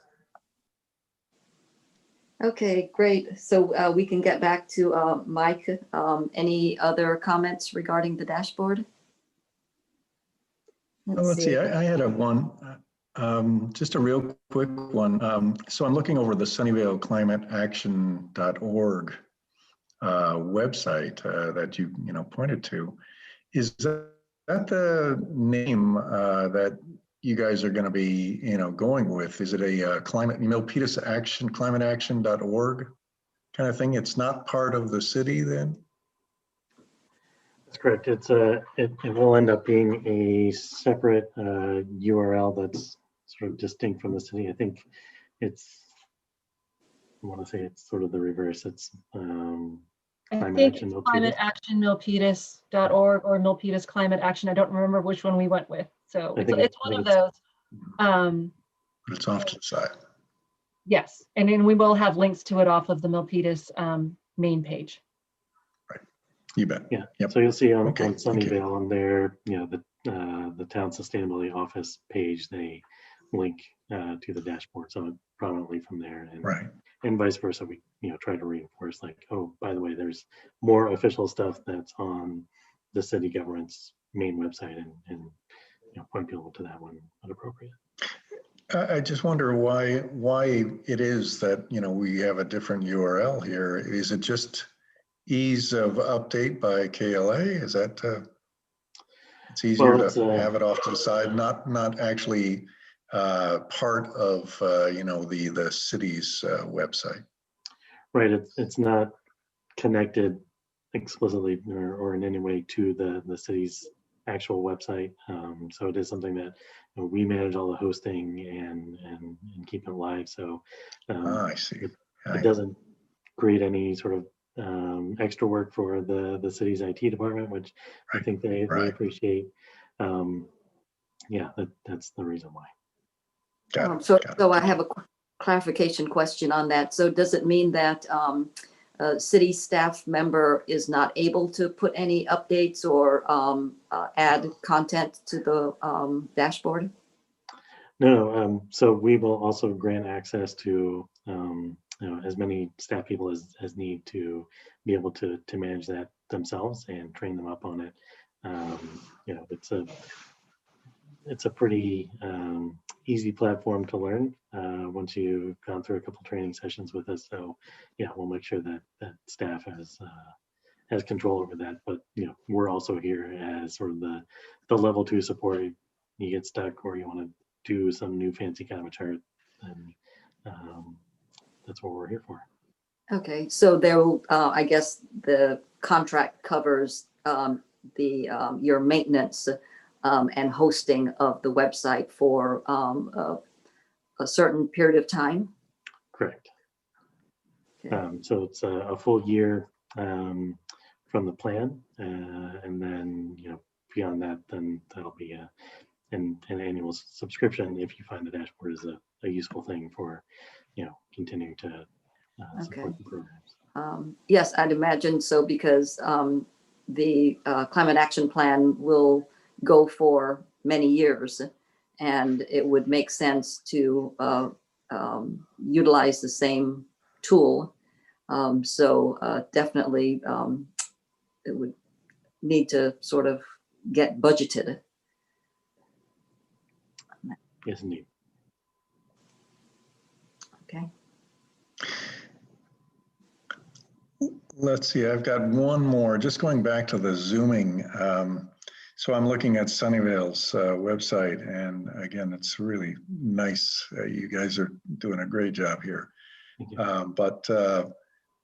Okay, great. So we can get back to Mike. Any other comments regarding the dashboard? Let's see, I had one, just a real quick one. So I'm looking over the sunnyvaleclimateaction.org website that you pointed to. Is that the name that you guys are going to be going with? Is it a Milpitas Action, climateaction.org kind of thing? It's not part of the city then? That's correct. It will end up being a separate URL that's sort of distinct from the city. I think I want to say it's sort of the reverse. It's I think it's climateactionmilpitas.org or Milpitas Climate Action. I don't remember which one we went with. So it's one of those. But it's off to the side. Yes, and then we will have links to it off of the Milpitas main page. You bet. Yeah. Yep. So you'll see on Sunnyvale on their, the town sustainability office page, they link to the dashboard. So prominently from there, and vice versa. We try to reinforce like, oh, by the way, there's more official stuff that's on the city government's main website, and point people to that when appropriate. I just wonder why it is that we have a different URL here. Is it just ease of update by KLA? Is that it's easier to have it off to the side, not actually part of the city's website? Right. It's not connected explicitly or in any way to the city's actual website. So it is something that we manage all the hosting and keep it live. So I see. It doesn't create any sort of extra work for the city's IT department, which I think they appreciate. Yeah, that's the reason why. So I have a clarification question on that. So does it mean that a city staff member is not able to put any updates or add content to the dashboard? No, so we will also grant access to as many staff people as need to be able to manage that themselves and train them up on it. It's a pretty easy platform to learn once you've gone through a couple training sessions with us. So yeah, we'll make sure that staff has control over that. But we're also here as sort of the level 2 support. You get stuck or you want to do some new fancy kind of a chart, and that's what we're here for. Okay, so there will, I guess the contract covers your maintenance and hosting of the website for a certain period of time? Correct. Okay. So it's a full year from the plan, and then beyond that, then that'll be an annual subscription if you find the dashboard is a useful thing for continuing to support the programs. Yes, I'd imagine so, because the climate action plan will go for many years, and it would make sense to utilize the same tool. So definitely it would need to sort of get budgeted. Yes, indeed. Okay. Let's see, I've got one more, just going back to the Zooming. So I'm looking at Sunnyvale's website, and again, it's really nice. You guys are doing a great job here. But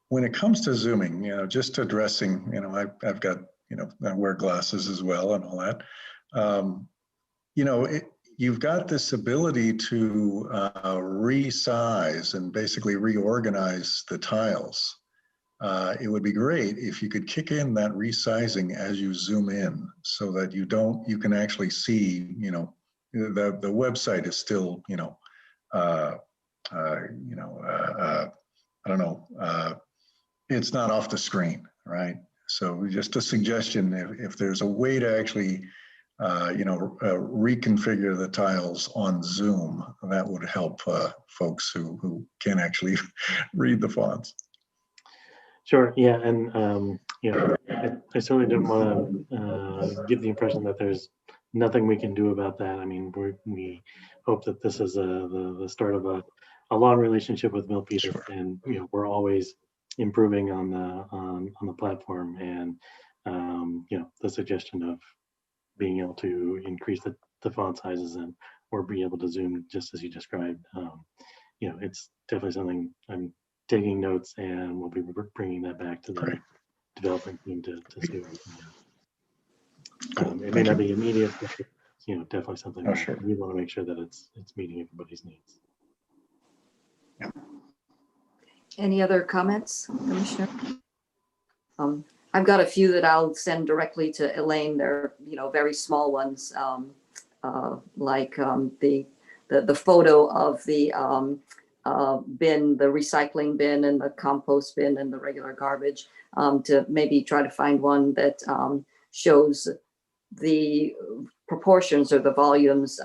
when it comes to Zooming, just addressing, I've got, I wear glasses as well and all that. You've got this ability to resize and basically reorganize the tiles. It would be great if you could kick in that resizing as you zoom in, so that you can actually see, the website is still, I don't know, it's not off the screen, right? So just a suggestion, if there's a way to actually, reconfigure the tiles on Zoom, that would help folks who can't actually read the fonts. Sure. Yeah, and I certainly don't want to give the impression that there's nothing we can do about that. I mean, we hope that this is the start of a long relationship with Milpitas, sure. And we're always improving on the platform, and the suggestion of being able to increase the font sizes and or be able to zoom just as you described. It's definitely something I'm taking notes, and we'll be bringing that back to the development team to see what we can do. It may not be immediate, but definitely something we want to make sure that it's meeting everybody's needs. Yeah. Any other comments, Commissioner? I've got a few that I'll send directly to Elaine. They're very small ones, like the photo of the bin, the recycling bin and the compost bin and the regular garbage, to maybe try to find one that shows the proportions or the volumes,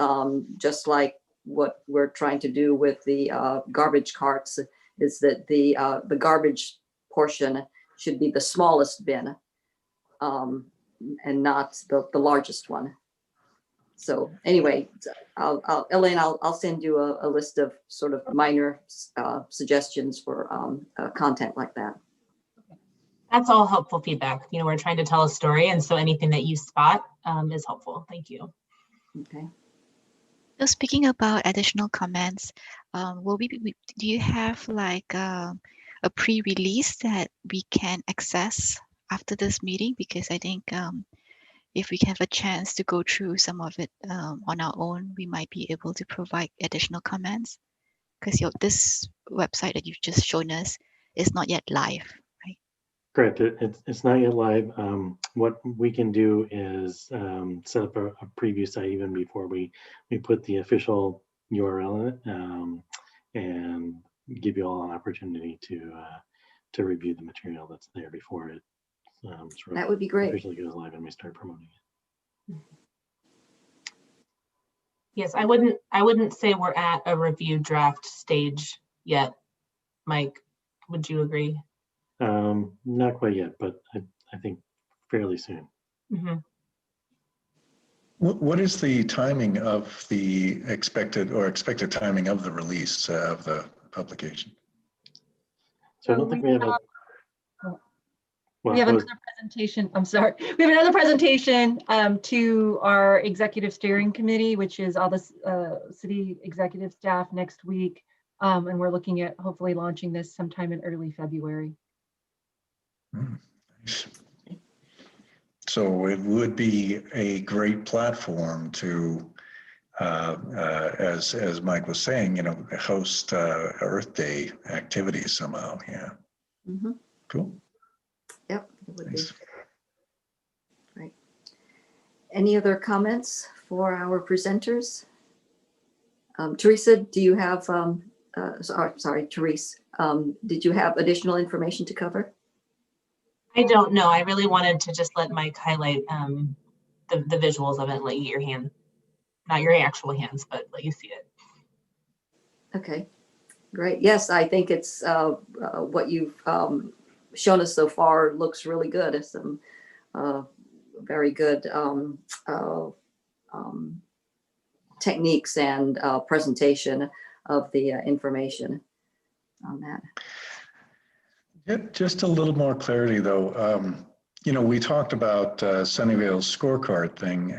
just like what we're trying to do with the garbage carts, is that the garbage portion should be the smallest bin, and not the largest one. So anyway, Elaine, I'll send you a list of sort of minor suggestions for content like that. That's all helpful feedback. We're trying to tell a story, and so anything that you spot is helpful. Thank you. Okay. So speaking about additional comments, do you have like a pre-release that we can access after this meeting? Because I think if we have a chance to go through some of it on our own, we might be able to provide additional comments, because this website that you've just shown us is not yet live, right? Correct. It's not yet live. What we can do is set up a preview site even before we put the official URL in it, and give you all an opportunity to review the material that's there before it that would be great. Officially goes live and we start promoting it. Yes, I wouldn't say we're at a review draft stage yet. Mike, would you agree? Not quite yet, but I think fairly soon. Mm-hmm. What is the timing of the expected timing of the release of the publication? So I don't think we have a. We have another presentation. I'm sorry. We have another presentation to our executive steering committee, which is all the city executive staff next week. And we're looking at hopefully launching this sometime in early February. Nice. So it would be a great platform to, as Mike was saying, host Earth Day activities somehow. Yeah. Mm-hmm. Cool. Yep, it would nice. be. Right. Any other comments for our presenters? Teresa, do you have, sorry, Therese, did you have additional information to cover? I don't know. I really wanted to just let Mike highlight the visuals of it and let you get your hand, not your actual hands, but let you see it. Okay, great. Yes, I think it's what you've shown us so far looks really good. It's some very good techniques and presentation of the information on that. Yeah, just a little more clarity though. You know, we talked about Sunnyvale's scorecard thing.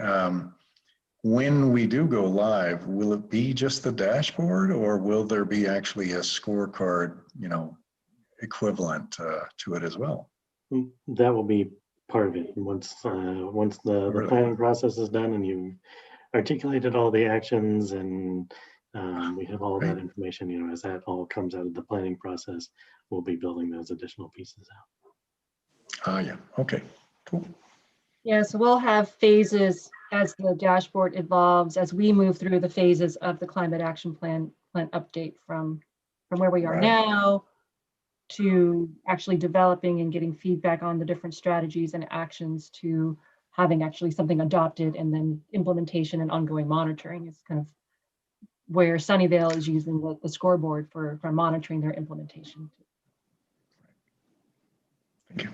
When we do go live, will it be just the dashboard or will there be actually a scorecard, you know, equivalent to it as well? That will be part of it. Once the planning process is done and you've articulated all the actions and we have all that information, you know, as that all comes out of the planning process, we'll be building those additional pieces out. Yeah, okay, cool. Yeah, so we'll have phases as the dashboard evolves, as we move through the phases of the climate action plan update from where we are now to actually developing and getting feedback on the different strategies and actions to having actually something adopted, and then implementation and ongoing monitoring is kind of where Sunnyvale is using the scoreboard for monitoring their implementation. Thank you.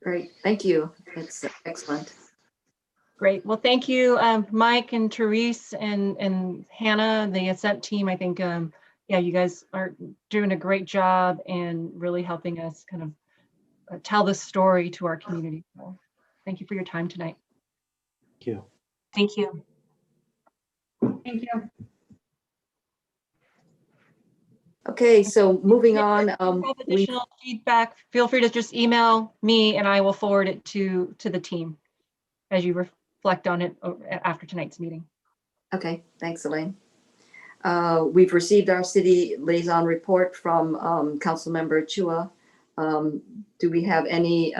Great, thank you. It's excellent. Great. Well, thank you, Mike and Therese and Hannah, the Ascent team. I think, yeah, you guys are doing a great job and really helping us kind of tell this story to our community. So thank you for your time tonight. Thank you. Thank you. Thank you. Okay, so moving on, If you have additional feedback, feel free to just email me and I will forward it to the team as you reflect on it after tonight's meeting. Okay, thanks, Elaine. We've received our city liaison report from Councilmember Chua. Do we have any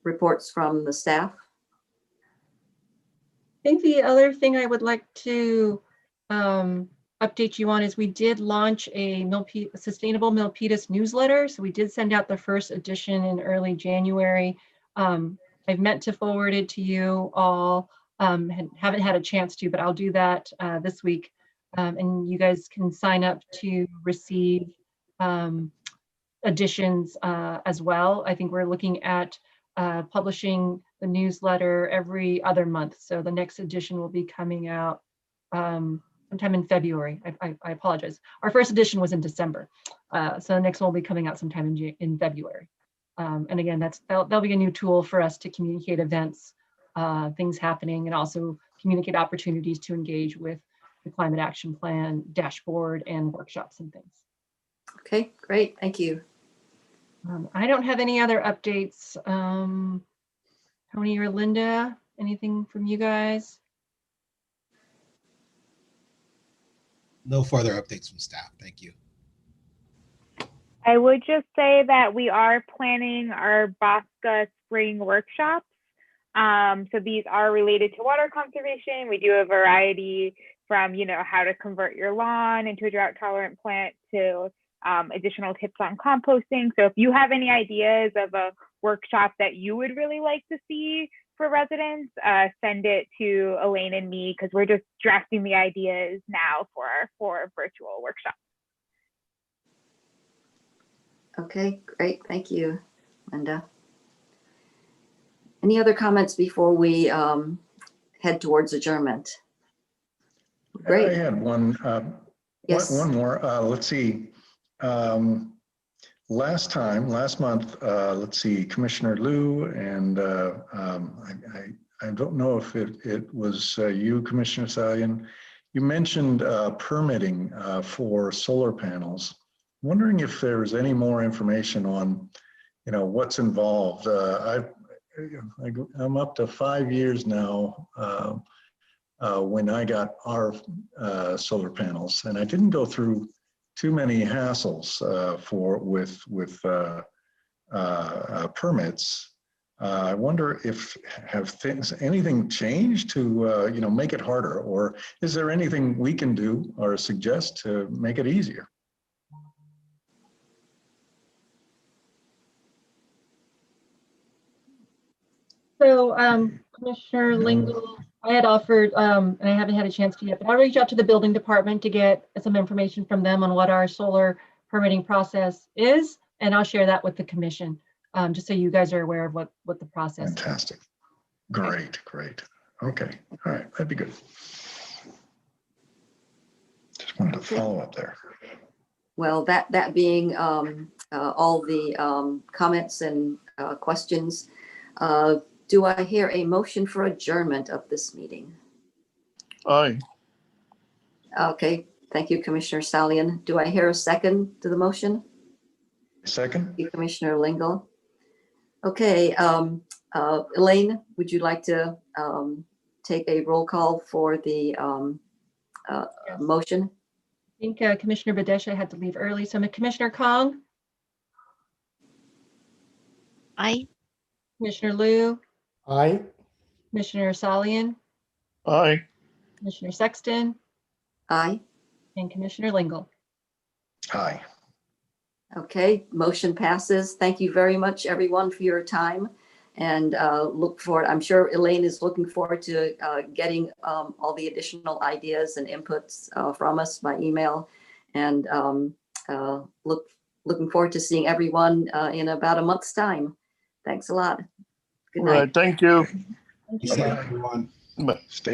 reports from the staff? I think the other thing I would like to update you on is we did launch a Sustainable Milpitas newsletter. So we did send out the first edition in early January. I've meant to forward it to you all, haven't had a chance to, but I'll do that this week. And you guys can sign up to receive editions as well. I think we're looking at publishing the newsletter every other month. So the next edition will be coming out sometime in February. I apologize. Our first edition was in December. So the next one will be coming out sometime in February. And again, that'll be a new tool for us to communicate events, things happening, and also communicate opportunities to engage with the climate action plan dashboard and workshops and things. Okay, great, thank you. I don't have any other updates. Tony or Linda, anything from you guys? No further updates from staff. Thank you. I would just say that we are planning our BOSCA spring workshops. So these are related to water conservation. We do a variety from, you know, how to convert your lawn into a drought tolerant plant to additional tips on composting. So if you have any ideas of a workshop that you would really like to see for residents, send it to Elaine and me, because we're just drafting the ideas now for virtual workshops. Okay, great, thank you, Linda. Any other comments before we head towards adjournment? Great. I had one. Yes. One more. Let's see. Last month, let's see, Commissioner Liu and I don't know if it was you, Commissioner Salian. You mentioned permitting for solar panels. I'm wondering if there's any more information on, you know, what's involved. I'm up to 5 years now when I got our solar panels, and I didn't go through too many hassles with permits. I wonder if anything changed to you know, make it harder, or is there anything we can do or suggest to make it easier? So Commissioner Lingle, I had offered, and I haven't had a chance to yet, but I'll reach out to the building department to get some information from them on what our solar permitting process is, and I'll share that with the commission, just so you guys are aware of what the process is. Fantastic. Great, great. Okay, all right, that'd be good. Just wanted to follow up there. Well, that being all the comments and questions. Do I hear a motion for adjournment of this meeting? Aye. Okay, thank you, Commissioner Salian. Do I hear a second to the motion? Second? Thank you, Commissioner Lingle. Okay, Elaine, would you like to take a roll call for the Yes. motion? I think Commissioner Badesha had to leave early. So Commissioner Kong, Aye. Commissioner Liu, Aye. Commissioner Salian, Aye. Commissioner Sexton, Aye. and Commissioner Lingle. Aye. Okay, motion passes. Thank you very much, everyone, for your time. And look forward, I'm sure Elaine is looking forward to getting all the additional ideas and inputs from us by email. And looking forward to seeing everyone in about a month's time. Thanks a lot. Good All night. right, thank you. Thank you. Good night, everyone. Bye. Stay